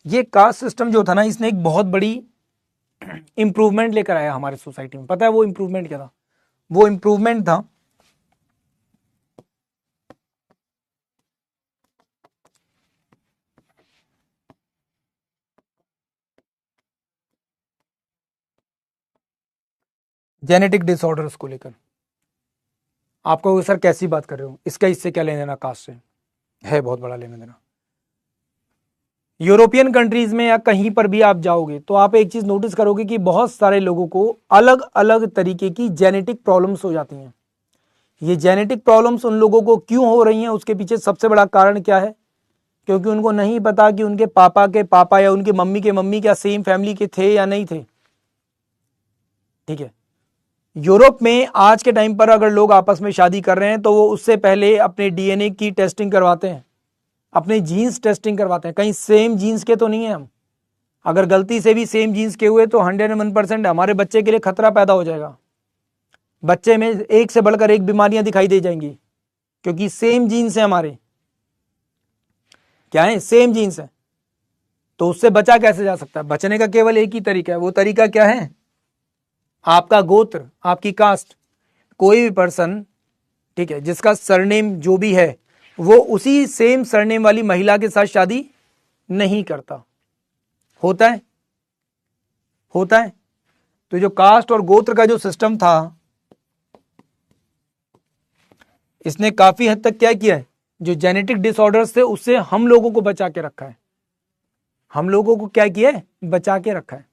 ये कास्ट सिस्टम जो था ना, इसने एक बहुत बड़ी इंप्रूवमेंट लेकर आया हमारे सोसाइटी में। पता है वो इंप्रूवमेंट क्या था? वो इंप्रूवमेंट था जेनेटिक डिसऑर्डर्स को लेकर। आपको सर कैसी बात कर रहे हो, इसका इससे क्या लेना देना कास्ट से? है बहुत बड़ा लेना देना। यूरोपियन कंट्रीज में या कहीं पर भी आप जाओगे तो आप एक चीज नोटिस करोगे कि बहुत सारे लोगों को अलग अलग तरीके की जेनेटिक प्रॉब्लम्स हो जाती हैं। ये जेनेटिक प्रॉब्लम्स उन लोगों को क्यों हो रही हैं, उसके पीछे सबसे बड़ा कारण क्या है? क्योंकि उनको नहीं पता कि उनके पापा के पापा या उनके मम्मी के मम्मी क्या सेम फैमिली के थे या नहीं थे। ठीक है, यूरोप में आज के टाइम पर अगर लोग आपस में शादी कर रहे हैं तो वो उससे पहले अपने डीएनए की टेस्टिंग करवाते हैं, अपने जीन्स टेस्टिंग करवाते हैं, कहीं सेम जीन्स के तो नहीं है हम। अगर गलती से भी सेम जीन्स के हुए तो 101% हमारे बच्चे के लिए खतरा पैदा हो जाएगा। बच्चे में एक से बढ़कर एक बीमारियां दिखाई दे जाएंगी, क्योंकि सेम जीन्स है हमारे। क्या है? सेम जीन्स है। तो उससे बचा कैसे जा सकता है? बचने का केवल एक ही तरीका है। वो तरीका क्या है? आपका गोत्र, आपकी कास्ट। कोई भी पर्सन, ठीक है, जिसका सरनेम जो भी है, वो उसी सेम सरनेम वाली महिला के साथ शादी नहीं करता। होता है, होता है। तो जो कास्ट और गोत्र का जो सिस्टम था, इसने काफी हद तक क्या किया है, जो जेनेटिक डिसऑर्डर्स थे उससे हम लोगों को बचा के रखा है। हम लोगों को क्या किया है? बचा के रखा है।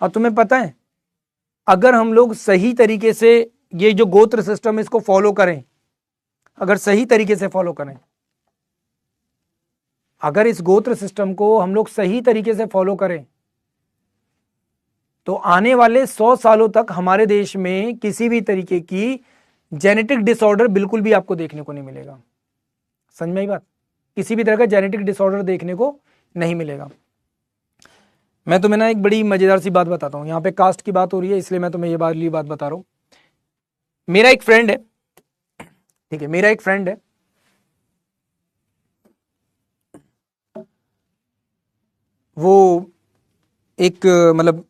और तुम्हें पता है, अगर हम लोग सही तरीके से ये जो गोत्र सिस्टम इसको फॉलो करें, अगर सही तरीके से फॉलो करें, अगर इस गोत्र सिस्टम को हम लोग सही तरीके से फॉलो करें, तो आने वाले 100 सालों तक हमारे देश में किसी भी तरीके की जेनेटिक डिसऑर्डर बिल्कुल भी आपको देखने को नहीं मिलेगा। समझ में आई बात? किसी भी तरह का जेनेटिक डिसऑर्डर देखने को नहीं मिलेगा। मैं तुम्हें ना एक बड़ी मजेदार सी बात बताता हूँ, यहाँ पे कास्ट की बात हो रही है इसलिए मैं तुम्हें ये बात बता रहा हूँ। मेरा एक फ्रेंड है, ठीक है, मेरा एक फ्रेंड है, वो एक मतलब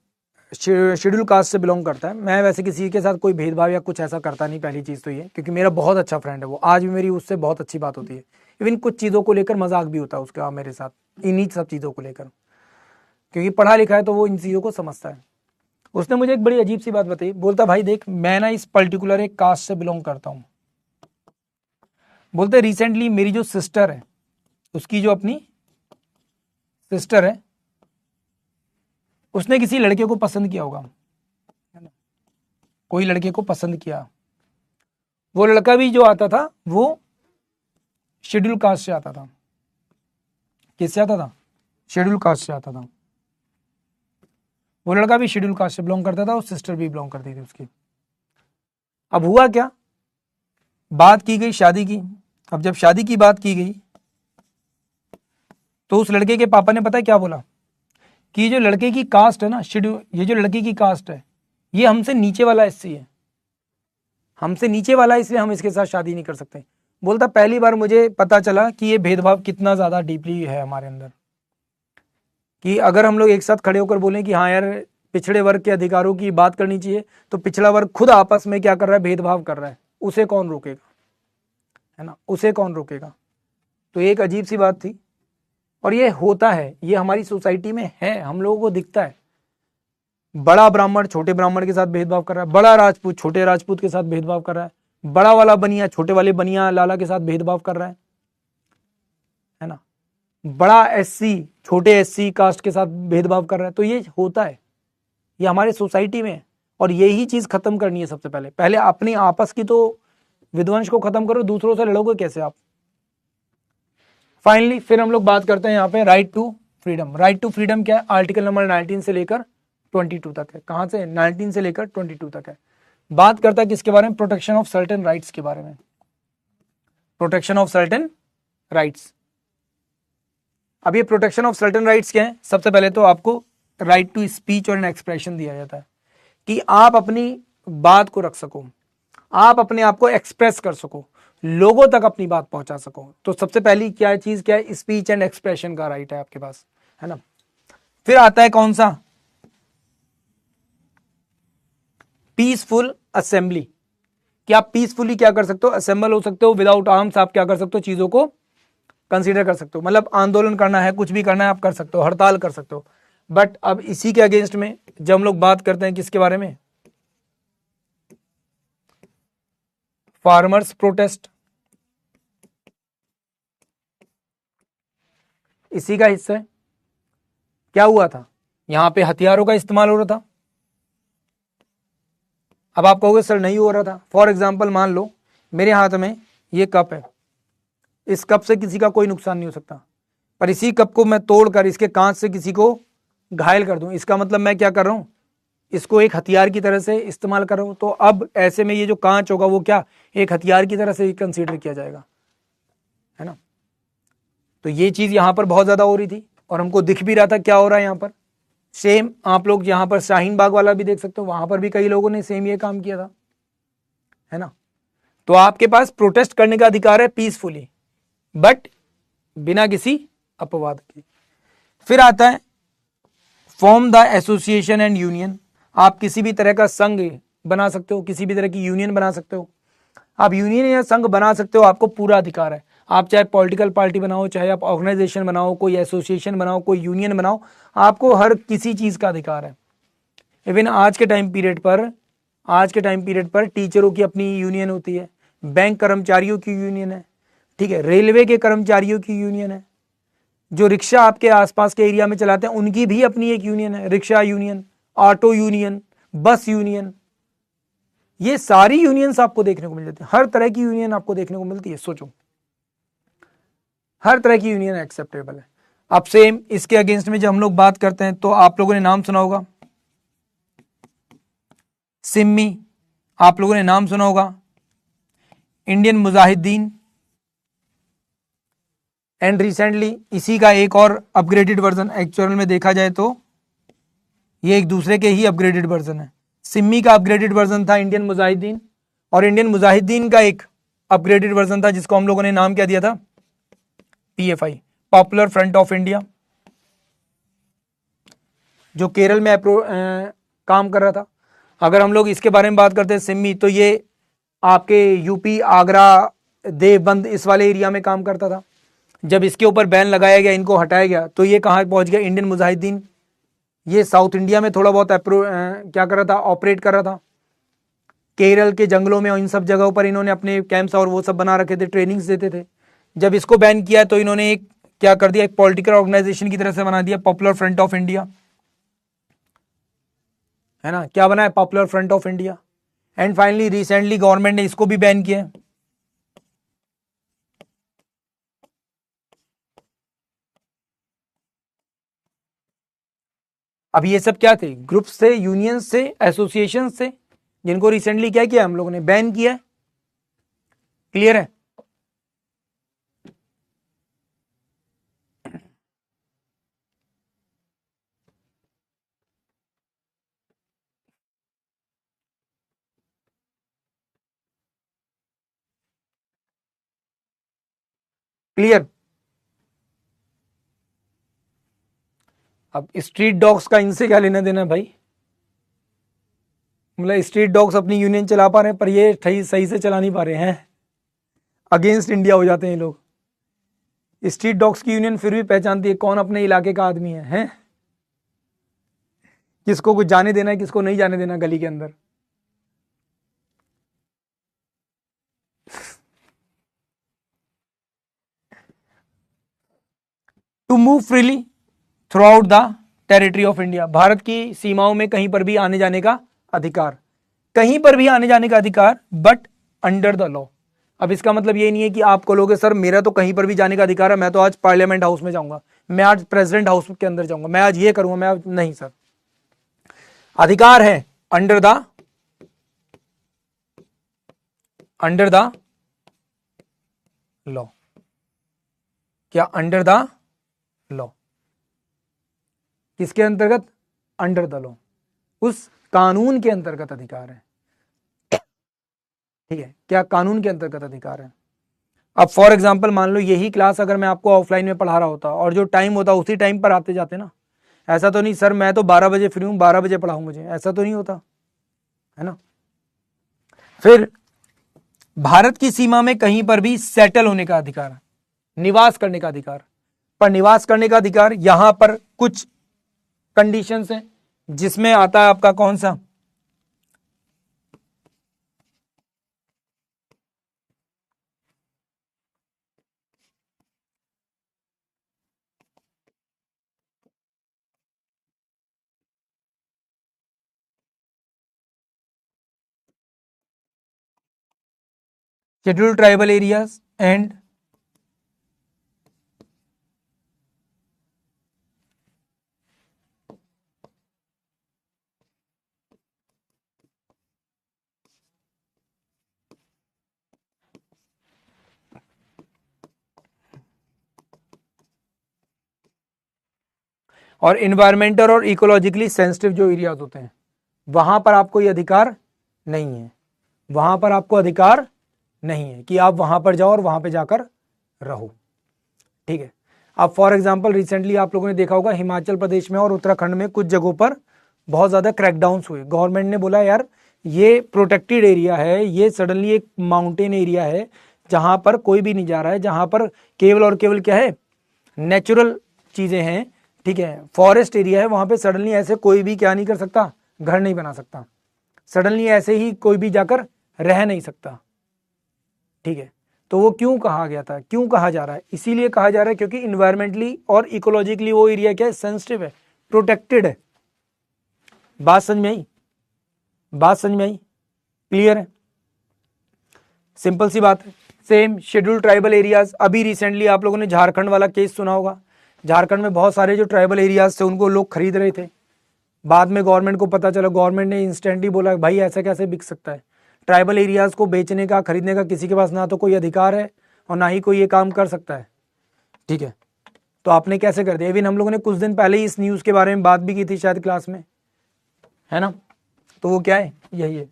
शेड्यूल कास्ट से बिलोंग करता है। मैं वैसे किसी के साथ कोई भेदभाव या कुछ ऐसा करता नहीं, पहली चीज़ तो ये, क्योंकि मेरा बहुत अच्छा फ्रेंड है वो, आज भी मेरी उससे बहुत अच्छी बात होती है। इवन कुछ चीज़ों को लेकर मजाक भी होता है उसका मेरे साथ, इन्हीं सब चीज़ों को लेकर, क्योंकि पढ़ा लिखा है तो वो इन चीज़ों को समझता है। उसने मुझे एक बड़ी अजीब सी बात बताई, बोलता भाई देख मैं ना इस पर्टिकुलर एक कास्ट से बिलोंग करता हूँ। बोलते रिसेंटली मेरी जो सिस्टर है, उसकी जो अपनी सिस्टर है, उसने किसी लड़के को पसंद किया होगा, है ना, कोई लड़के को पसंद किया। वो लड़का भी जो आता था वो शेड्यूल कास्ट से आता था। किससे आता था? शेड्यूल कास्ट से आता था। वो लड़का भी शेड्यूल कास्ट से बिलोंग करता था और सिस्टर भी बिलोंग करती थी उसकी। अब हुआ क्या, बात की गई शादी की। अब जब शादी की बात की गई तो उस लड़के के पापा ने पता है क्या बोला, कि जो लड़के की कास्ट है ना, शेड्यूल, ये जो लड़की की कास्ट है ये हमसे नीचे वाला एससी है, हमसे नीचे वाला है, इसलिए हम इसके साथ शादी नहीं कर सकते। बोलता पहली बार मुझे पता चला कि ये भेदभाव कितना ज्यादा डीपली है हमारे अंदर, कि अगर हम लोग एक साथ खड़े होकर बोलें कि हाँ यार पिछड़े वर्ग के अधिकारों की बात करनी चाहिए, तो पिछड़ा वर्ग खुद आपस में क्या कर रहा है, भेदभाव कर रहा है, उसे कौन रोकेगा, है ना, उसे कौन रोकेगा। तो एक अजीब सी बात थी, और ये होता है, ये हमारी सोसाइटी में है, हम लोगों को दिखता है। बड़ा ब्राह्मण छोटे ब्राह्मण के साथ भेदभाव कर रहा है, बड़ा राजपूत छोटे राजपूत के साथ भेदभाव कर रहा है, बड़ा वाला बनिया छोटे वाले बनिया लाला के साथ भेदभाव कर रहा है ना, बड़ा एससी छोटे एससी कास्ट के साथ भेदभाव कर रहा है। तो ये होता है, ये हमारे सोसाइटी में है, और यही चीज खत्म करनी है। सबसे पहले पहले अपनी आपस की तो विध्वंस को खत्म करो, दूसरों से लड़ोगे कैसे आप। फाइनली फिर हम लोग बात करते हैं यहाँ पे right to freedom. Right to freedom क्या है? आर्टिकल नंबर 19 से लेकर 22 तक है। कहां से? 19 से लेकर 22 तक है। बात करता है किसके बारे में? प्रोटेक्शन ऑफ सर्टेन राइट्स के बारे में। Protection of certain rights. अब ये प्रोटेक्शन ऑफ सर्टेन राइट्स क्या है? सबसे पहले तो आपको राइट टू स्पीच और एन एक्सप्रेशन दिया जाता है, कि आप अपनी बात को रख सको, आप अपने आप को एक्सप्रेस कर सको, लोगों तक अपनी बात पहुंचा सको। तो सबसे पहली क्या चीज क्या है? स्पीच एंड एक्सप्रेशन का राइट है आपके पास, है ना। फिर आता है कौन सा? पीसफुल असेंबली, कि आप पीसफुली क्या कर सकते हो? असेंबल हो सकते हो, विदाउट आर्म्स आप क्या कर सकते हो? चीजों को कंसीडर कर सकते हो, मतलब आंदोलन करना है, कुछ भी करना है आप कर सकते हो, हड़ताल कर सकते हो। बट अब इसी के अगेंस्ट में जब हम लोग बात करते हैं किसके बारे में? फार्मर्स प्रोटेस्ट, इसी का हिस्सा है। क्या हुआ था? यहां पे हथियारों का इस्तेमाल हो रहा था। अब आप कहोगे सर नहीं हो रहा था। फॉर एग्जाम्पल मान लो मेरे हाथ में ये कप है, इस कप से किसी का कोई नुकसान नहीं हो सकता, पर इसी कप को मैं तोड़कर इसके कांच से किसी को घायल कर दूं, इसका मतलब मैं क्या कर रहा हूं? इसको एक हथियार की तरह से इस्तेमाल कर रहा हूं। तो अब ऐसे में ये जो कांच होगा वो क्या, एक हथियार की तरह से कंसीडर किया जाएगा, है ना। तो ये चीज यहां पर बहुत ज्यादा हो रही थी, और हमको दिख भी रहा था क्या हो रहा है यहां पर। सेम आप लोग यहां पर शाहीन बाग वाला भी देख सकते हो, वहां पर भी कई लोगों ने सेम ये काम किया था, है ना। तो आपके पास प्रोटेस्ट करने का अधिकार है पीसफुली, बट बिना किसी अपवाद के। फिर आता है form the association and union. आप किसी भी तरह का संघ बना सकते हो, किसी भी तरह की यूनियन बना सकते हो। आप यूनियन या संघ बना सकते हो, आपको पूरा अधिकार है। आप चाहे पॉलिटिकल पार्टी बनाओ, चाहे आप ऑर्गेनाइजेशन बनाओ, कोई एसोसिएशन बनाओ, कोई यूनियन बनाओ, आपको हर किसी चीज का अधिकार है। इवन आज के टाइम पीरियड पर टीचरों की अपनी यूनियन होती है, बैंक कर्मचारियों की यूनियन है, ठीक है, रेलवे के कर्मचारियों की यूनियन है, जो रिक्शा आपके आसपास के एरिया में चलाते हैं उनकी भी अपनी एक यूनियन है, रिक्शा यूनियन, ऑटो यूनियन, बस यूनियन। ये सारी यूनियंस आपको देखने को मिल जाती है, हर तरह की यूनियन आपको देखने को मिलती है। सोचो, हर तरह की यूनियन एक्सेप्टेबल है। अब सेम इसके अगेंस्ट में जब हम लोग बात करते हैं तो आप लोगों ने नाम सुना होगा सिम्मी, आप लोगों ने नाम सुना होगा इंडियन मुजाहिदीन, एंड रिसेंटली इसी का एक और अपग्रेडेड वर्जन, एक्चुअल में देखा जाए तो ये एक दूसरे के ही अपग्रेडेड वर्जन है। सिम्मी का अपग्रेडेड वर्जन था इंडियन मुजाहिदीन, और इंडियन मुजाहिदीन का एक अपग्रेडेड वर्जन था जिसको हम लोगों ने नाम क्या दिया था, PFI, popular front of India, जो केरल में काम कर रहा था। अगर हम लोग इसके बारे में बात करते हैं सिम्मी, तो ये आपके यूपी, आगरा, देवबंद इस वाले एरिया में काम करता था। जब इसके ऊपर बैन लगाया गया, इनको हटाया गया, तो ये कहाँ पहुंच गया, इंडियन मुजाहिदीन। ये साउथ इंडिया में थोड़ा बहुत क्या कर रहा था, ऑपरेट कर रहा था। केरल के जंगलों में और इन सब जगहों पर इन्होंने अपने कैंप्स और वो सब बना रखे थे, ट्रेनिंग्स देते थे। जब इसको बैन किया तो इन्होंने एक क्या कर दिया, एक पॉलिटिकल ऑर्गेनाइजेशन की तरह से बना दिया, पॉपुलर फ्रंट ऑफ इंडिया, है ना, क्या बना है, popular front of India. And finally recently government ने इसको भी बैन किया। अब ये सब क्या थे, ग्रुप से, यूनियन से, एसोसिएशन से, जिनको रिसेंटली क्या किया हम लोगों ने, बैन किया। क्लियर है। क्लियर। अब स्ट्रीट डॉग्स का इनसे क्या लेना देना भाई, मतलब स्ट्रीट डॉग्स अपनी यूनियन चला पा रहे हैं पर ये सही से चला नहीं पा रहे हैं, अगेंस्ट इंडिया हो जाते हैं लोग। स्ट्रीट डॉग्स की यूनियन फिर भी पहचानती है कौन अपने इलाके का आदमी है? किसको कुछ जाने देना है, किसको नहीं जाने देना गली के अंदर। To move freely throughout the territory of India, Bharat की सीमाओं में कहीं पर भी आने जाने का अधिकार, कहीं पर भी आने जाने का अधिकार, बट अंडर द लॉ। अब इसका मतलब ये नहीं है कि आप कहोगे सर मेरा तो कहीं पर भी जाने का अधिकार है, मैं तो आज पार्लियामेंट हाउस में जाऊंगा, मैं आज प्रेसिडेंट हाउस के अंदर जाऊंगा, मैं आज ये करूंगा, मैं आज नहीं सर, अधिकार है अंडर द लॉ। क्या अंडर द लॉ, किसके अंतर्गत, अंडर द लॉ, उस कानून के अंतर्गत अधिकार है। ठीक है, क्या कानून के अंतर्गत अधिकार है। अब फॉर एग्जांपल मान लो यही क्लास अगर मैं आपको ऑफलाइन में पढ़ा रहा होता और जो टाइम होता उसी टाइम पर आते जाते ना, ऐसा तो नहीं सर मैं तो 12 बजे फ्री हूं 12 बजे पढ़ाऊं मुझे, ऐसा तो नहीं होता, है ना। फिर भारत की सीमा में कहीं पर भी सेटल होने का अधिकार, निवास करने का अधिकार, पर निवास करने का अधिकार यहां पर कुछ कंडीशंस हैं, जिसमें आता है आपका कौन सा, शेड्यूल्ड ट्राइबल एरियाज एंड और इन्वायरमेंटल और इकोलॉजिकली सेंसिटिव जो एरियाज होते हैं वहां पर आपको ये अधिकार नहीं है, वहां पर आपको अधिकार नहीं है कि आप वहां पर जाओ और वहां पे जाकर रहो। ठीक है। अब फॉर एग्जांपल रिसेंटली आप लोगों ने देखा होगा हिमाचल प्रदेश में और उत्तराखंड में कुछ जगहों पर बहुत ज्यादा क्रैकडाउन्स हुए, गवर्नमेंट ने बोला यार ये प्रोटेक्टेड एरिया है, ये सडनली एक माउंटेन एरिया है जहां पर कोई भी नहीं जा रहा है, जहां पर केवल और केवल क्या है, नेचुरल चीजें हैं, ठीक है, फॉरेस्ट एरिया है, वहां पे सडनली ऐसे कोई भी क्या नहीं कर सकता, घर नहीं बना सकता, सडनली ऐसे ही कोई भी जाकर रह नहीं सकता। ठीक है, तो वो क्यों कहा गया था, क्यों कहा जा रहा है, इसीलिए कहा जा रहा है क्योंकि इन्वायरमेंटली और इकोलॉजिकली वो एरिया क्या है, सेंसिटिव है, प्रोटेक्टेड है। बात समझ में आई, बात समझ में आई, क्लियर है, सिंपल सी बात है। सेम शेड्यूल्ड ट्राइबल एरियाज, अभी रिसेंटली आप लोगों ने झारखंड वाला केस सुना होगा, झारखंड में बहुत सारे जो ट्राइबल एरियाज थे उनको लोग खरीद रहे थे, बाद में गवर्नमेंट को पता चला, गवर्नमेंट ने इंस्टेंटली बोला भाई ऐसा कैसे बिक सकता है, ट्राइबल एरियाज को बेचने का, खरीदने का किसी के पास ना तो कोई अधिकार है और ना ही कोई ये काम कर सकता है। ठीक है, तो आपने कैसे कर दिया। इवन हम लोगों ने कुछ दिन पहले ही इस न्यूज के बारे में बात भी की थी शायद क्लास में, है ना। तो वो क्या है, यही है।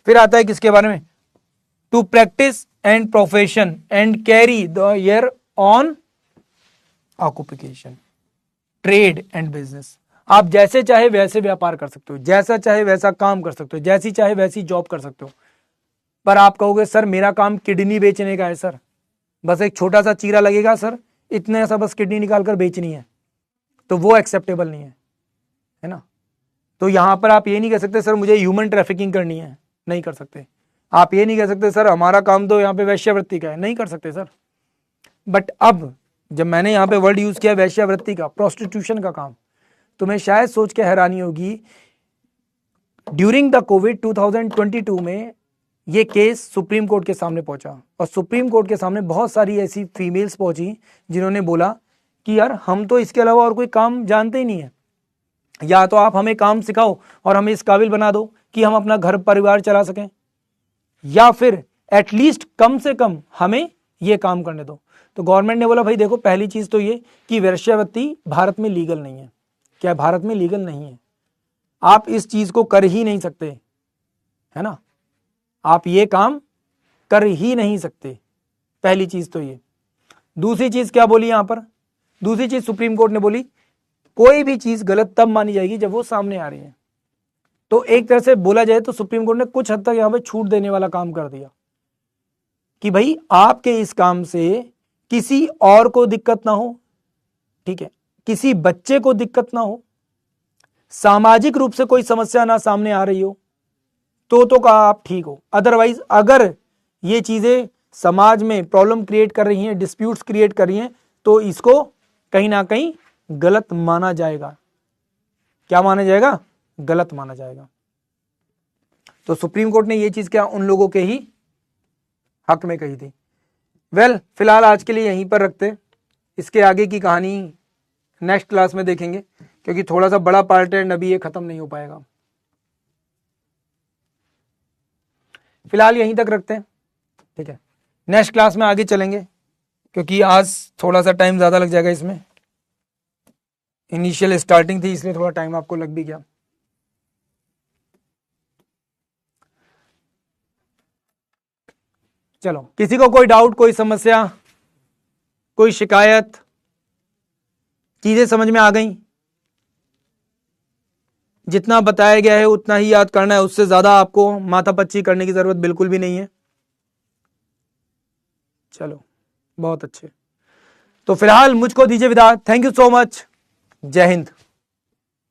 फिर आता है किसके बारे में, to practice and profession and carry the year on occupation, trade and business. आप जैसे चाहे वैसे व्यापार कर सकते हो, जैसा चाहे वैसा काम कर सकते हो, जैसी चाहे वैसी जॉब कर सकते हो। पर आप कहोगे सर मेरा काम किडनी बेचने का है सर, बस एक छोटा सा चीरा लगेगा सर, इतने सा बस किडनी निकाल कर बेचनी है, तो वो एक्सेप्टेबल नहीं है ना। तो यहां पर आप ये नहीं कह सकते सर मुझे ह्यूमन ट्रैफिकिंग करनी है, नहीं कर सकते। आप ये नहीं कह सकते सर हमारा काम तो यहाँ पे वैश्यावृत्ति का है, नहीं कर सकते सर। बट अब जब मैंने यहाँ पे वर्ड यूज किया वैश्यावृत्ति का, प्रोस्टिट्यूशन का काम, तो मैं शायद सोच के हैरानी होगी, ड्यूरिंग द कोविड 2022 में ये केस सुप्रीम कोर्ट के सामने पहुंचा, और सुप्रीम कोर्ट के सामने बहुत सारी ऐसी फीमेल्स पहुंची जिन्होंने बोला कि यार हम तो इसके अलावा और कोई काम जानते ही नहीं है, या तो आप हमें काम सिखाओ और हमें इस काबिल बना दो कि हम अपना घर परिवार चला सकें, या फिर एटलीस्ट कम से कम हमें ये काम करने दो। तो गवर्नमेंट ने बोला भाई देखो, पहली चीज तो ये कि वेश्यावृत्ति भारत में लीगल नहीं है। क्या भारत में लीगल नहीं है, आप इस चीज को कर ही नहीं सकते, है ना, आप ये काम कर ही नहीं सकते, पहली चीज तो ये। दूसरी चीज क्या बोली यहां पर, दूसरी चीज सुप्रीम कोर्ट ने बोली कोई भी चीज गलत तब मानी जाएगी जब वो सामने आ रही है। तो एक तरह से बोला जाए तो सुप्रीम कोर्ट ने कुछ हद तक यहां पे छूट देने वाला काम कर दिया कि भाई आपके इस काम से किसी और को दिक्कत ना हो, ठीक है, किसी बच्चे को दिक्कत ना हो, सामाजिक रूप से कोई समस्या ना सामने आ रही हो, तो कहा आप ठीक हो। अदरवाइज अगर ये चीजें समाज में प्रॉब्लम क्रिएट कर रही हैं, डिस्प्यूट्स क्रिएट कर रही हैं, तो इसको कहीं ना कहीं गलत माना जाएगा। क्या माना जाएगा, गलत माना जाएगा। तो सुप्रीम कोर्ट ने ये चीज क्या उन लोगों के ही हक में कही थी। वेल, फिलहाल आज के लिए यहीं पर रखते, इसके आगे की कहानी नेक्स्ट क्लास में देखेंगे, क्योंकि थोड़ा सा बड़ा पार्ट है, अभी ये खत्म नहीं हो पाएगा। फिलहाल यहीं तक रखते हैं, ठीक है। नेक्स्ट क्लास में आगे चलेंगे, क्योंकि आज थोड़ा सा टाइम ज्यादा लग जाएगा इसमें, इनिशियल स्टार्टिंग थी इसलिए थोड़ा टाइम आपको लग भी गया। चलो, किसी को कोई डाउट, कोई समस्या, कोई शिकायत, चीजें समझ में आ गई? जितना बताया गया है उतना ही याद करना है, उससे ज्यादा आपको माथापच्ची करने की जरूरत बिल्कुल भी नहीं है। चलो, बहुत अच्छे। तो फिलहाल मुझको दीजिए विदा। Thank you so much. जय हिंद।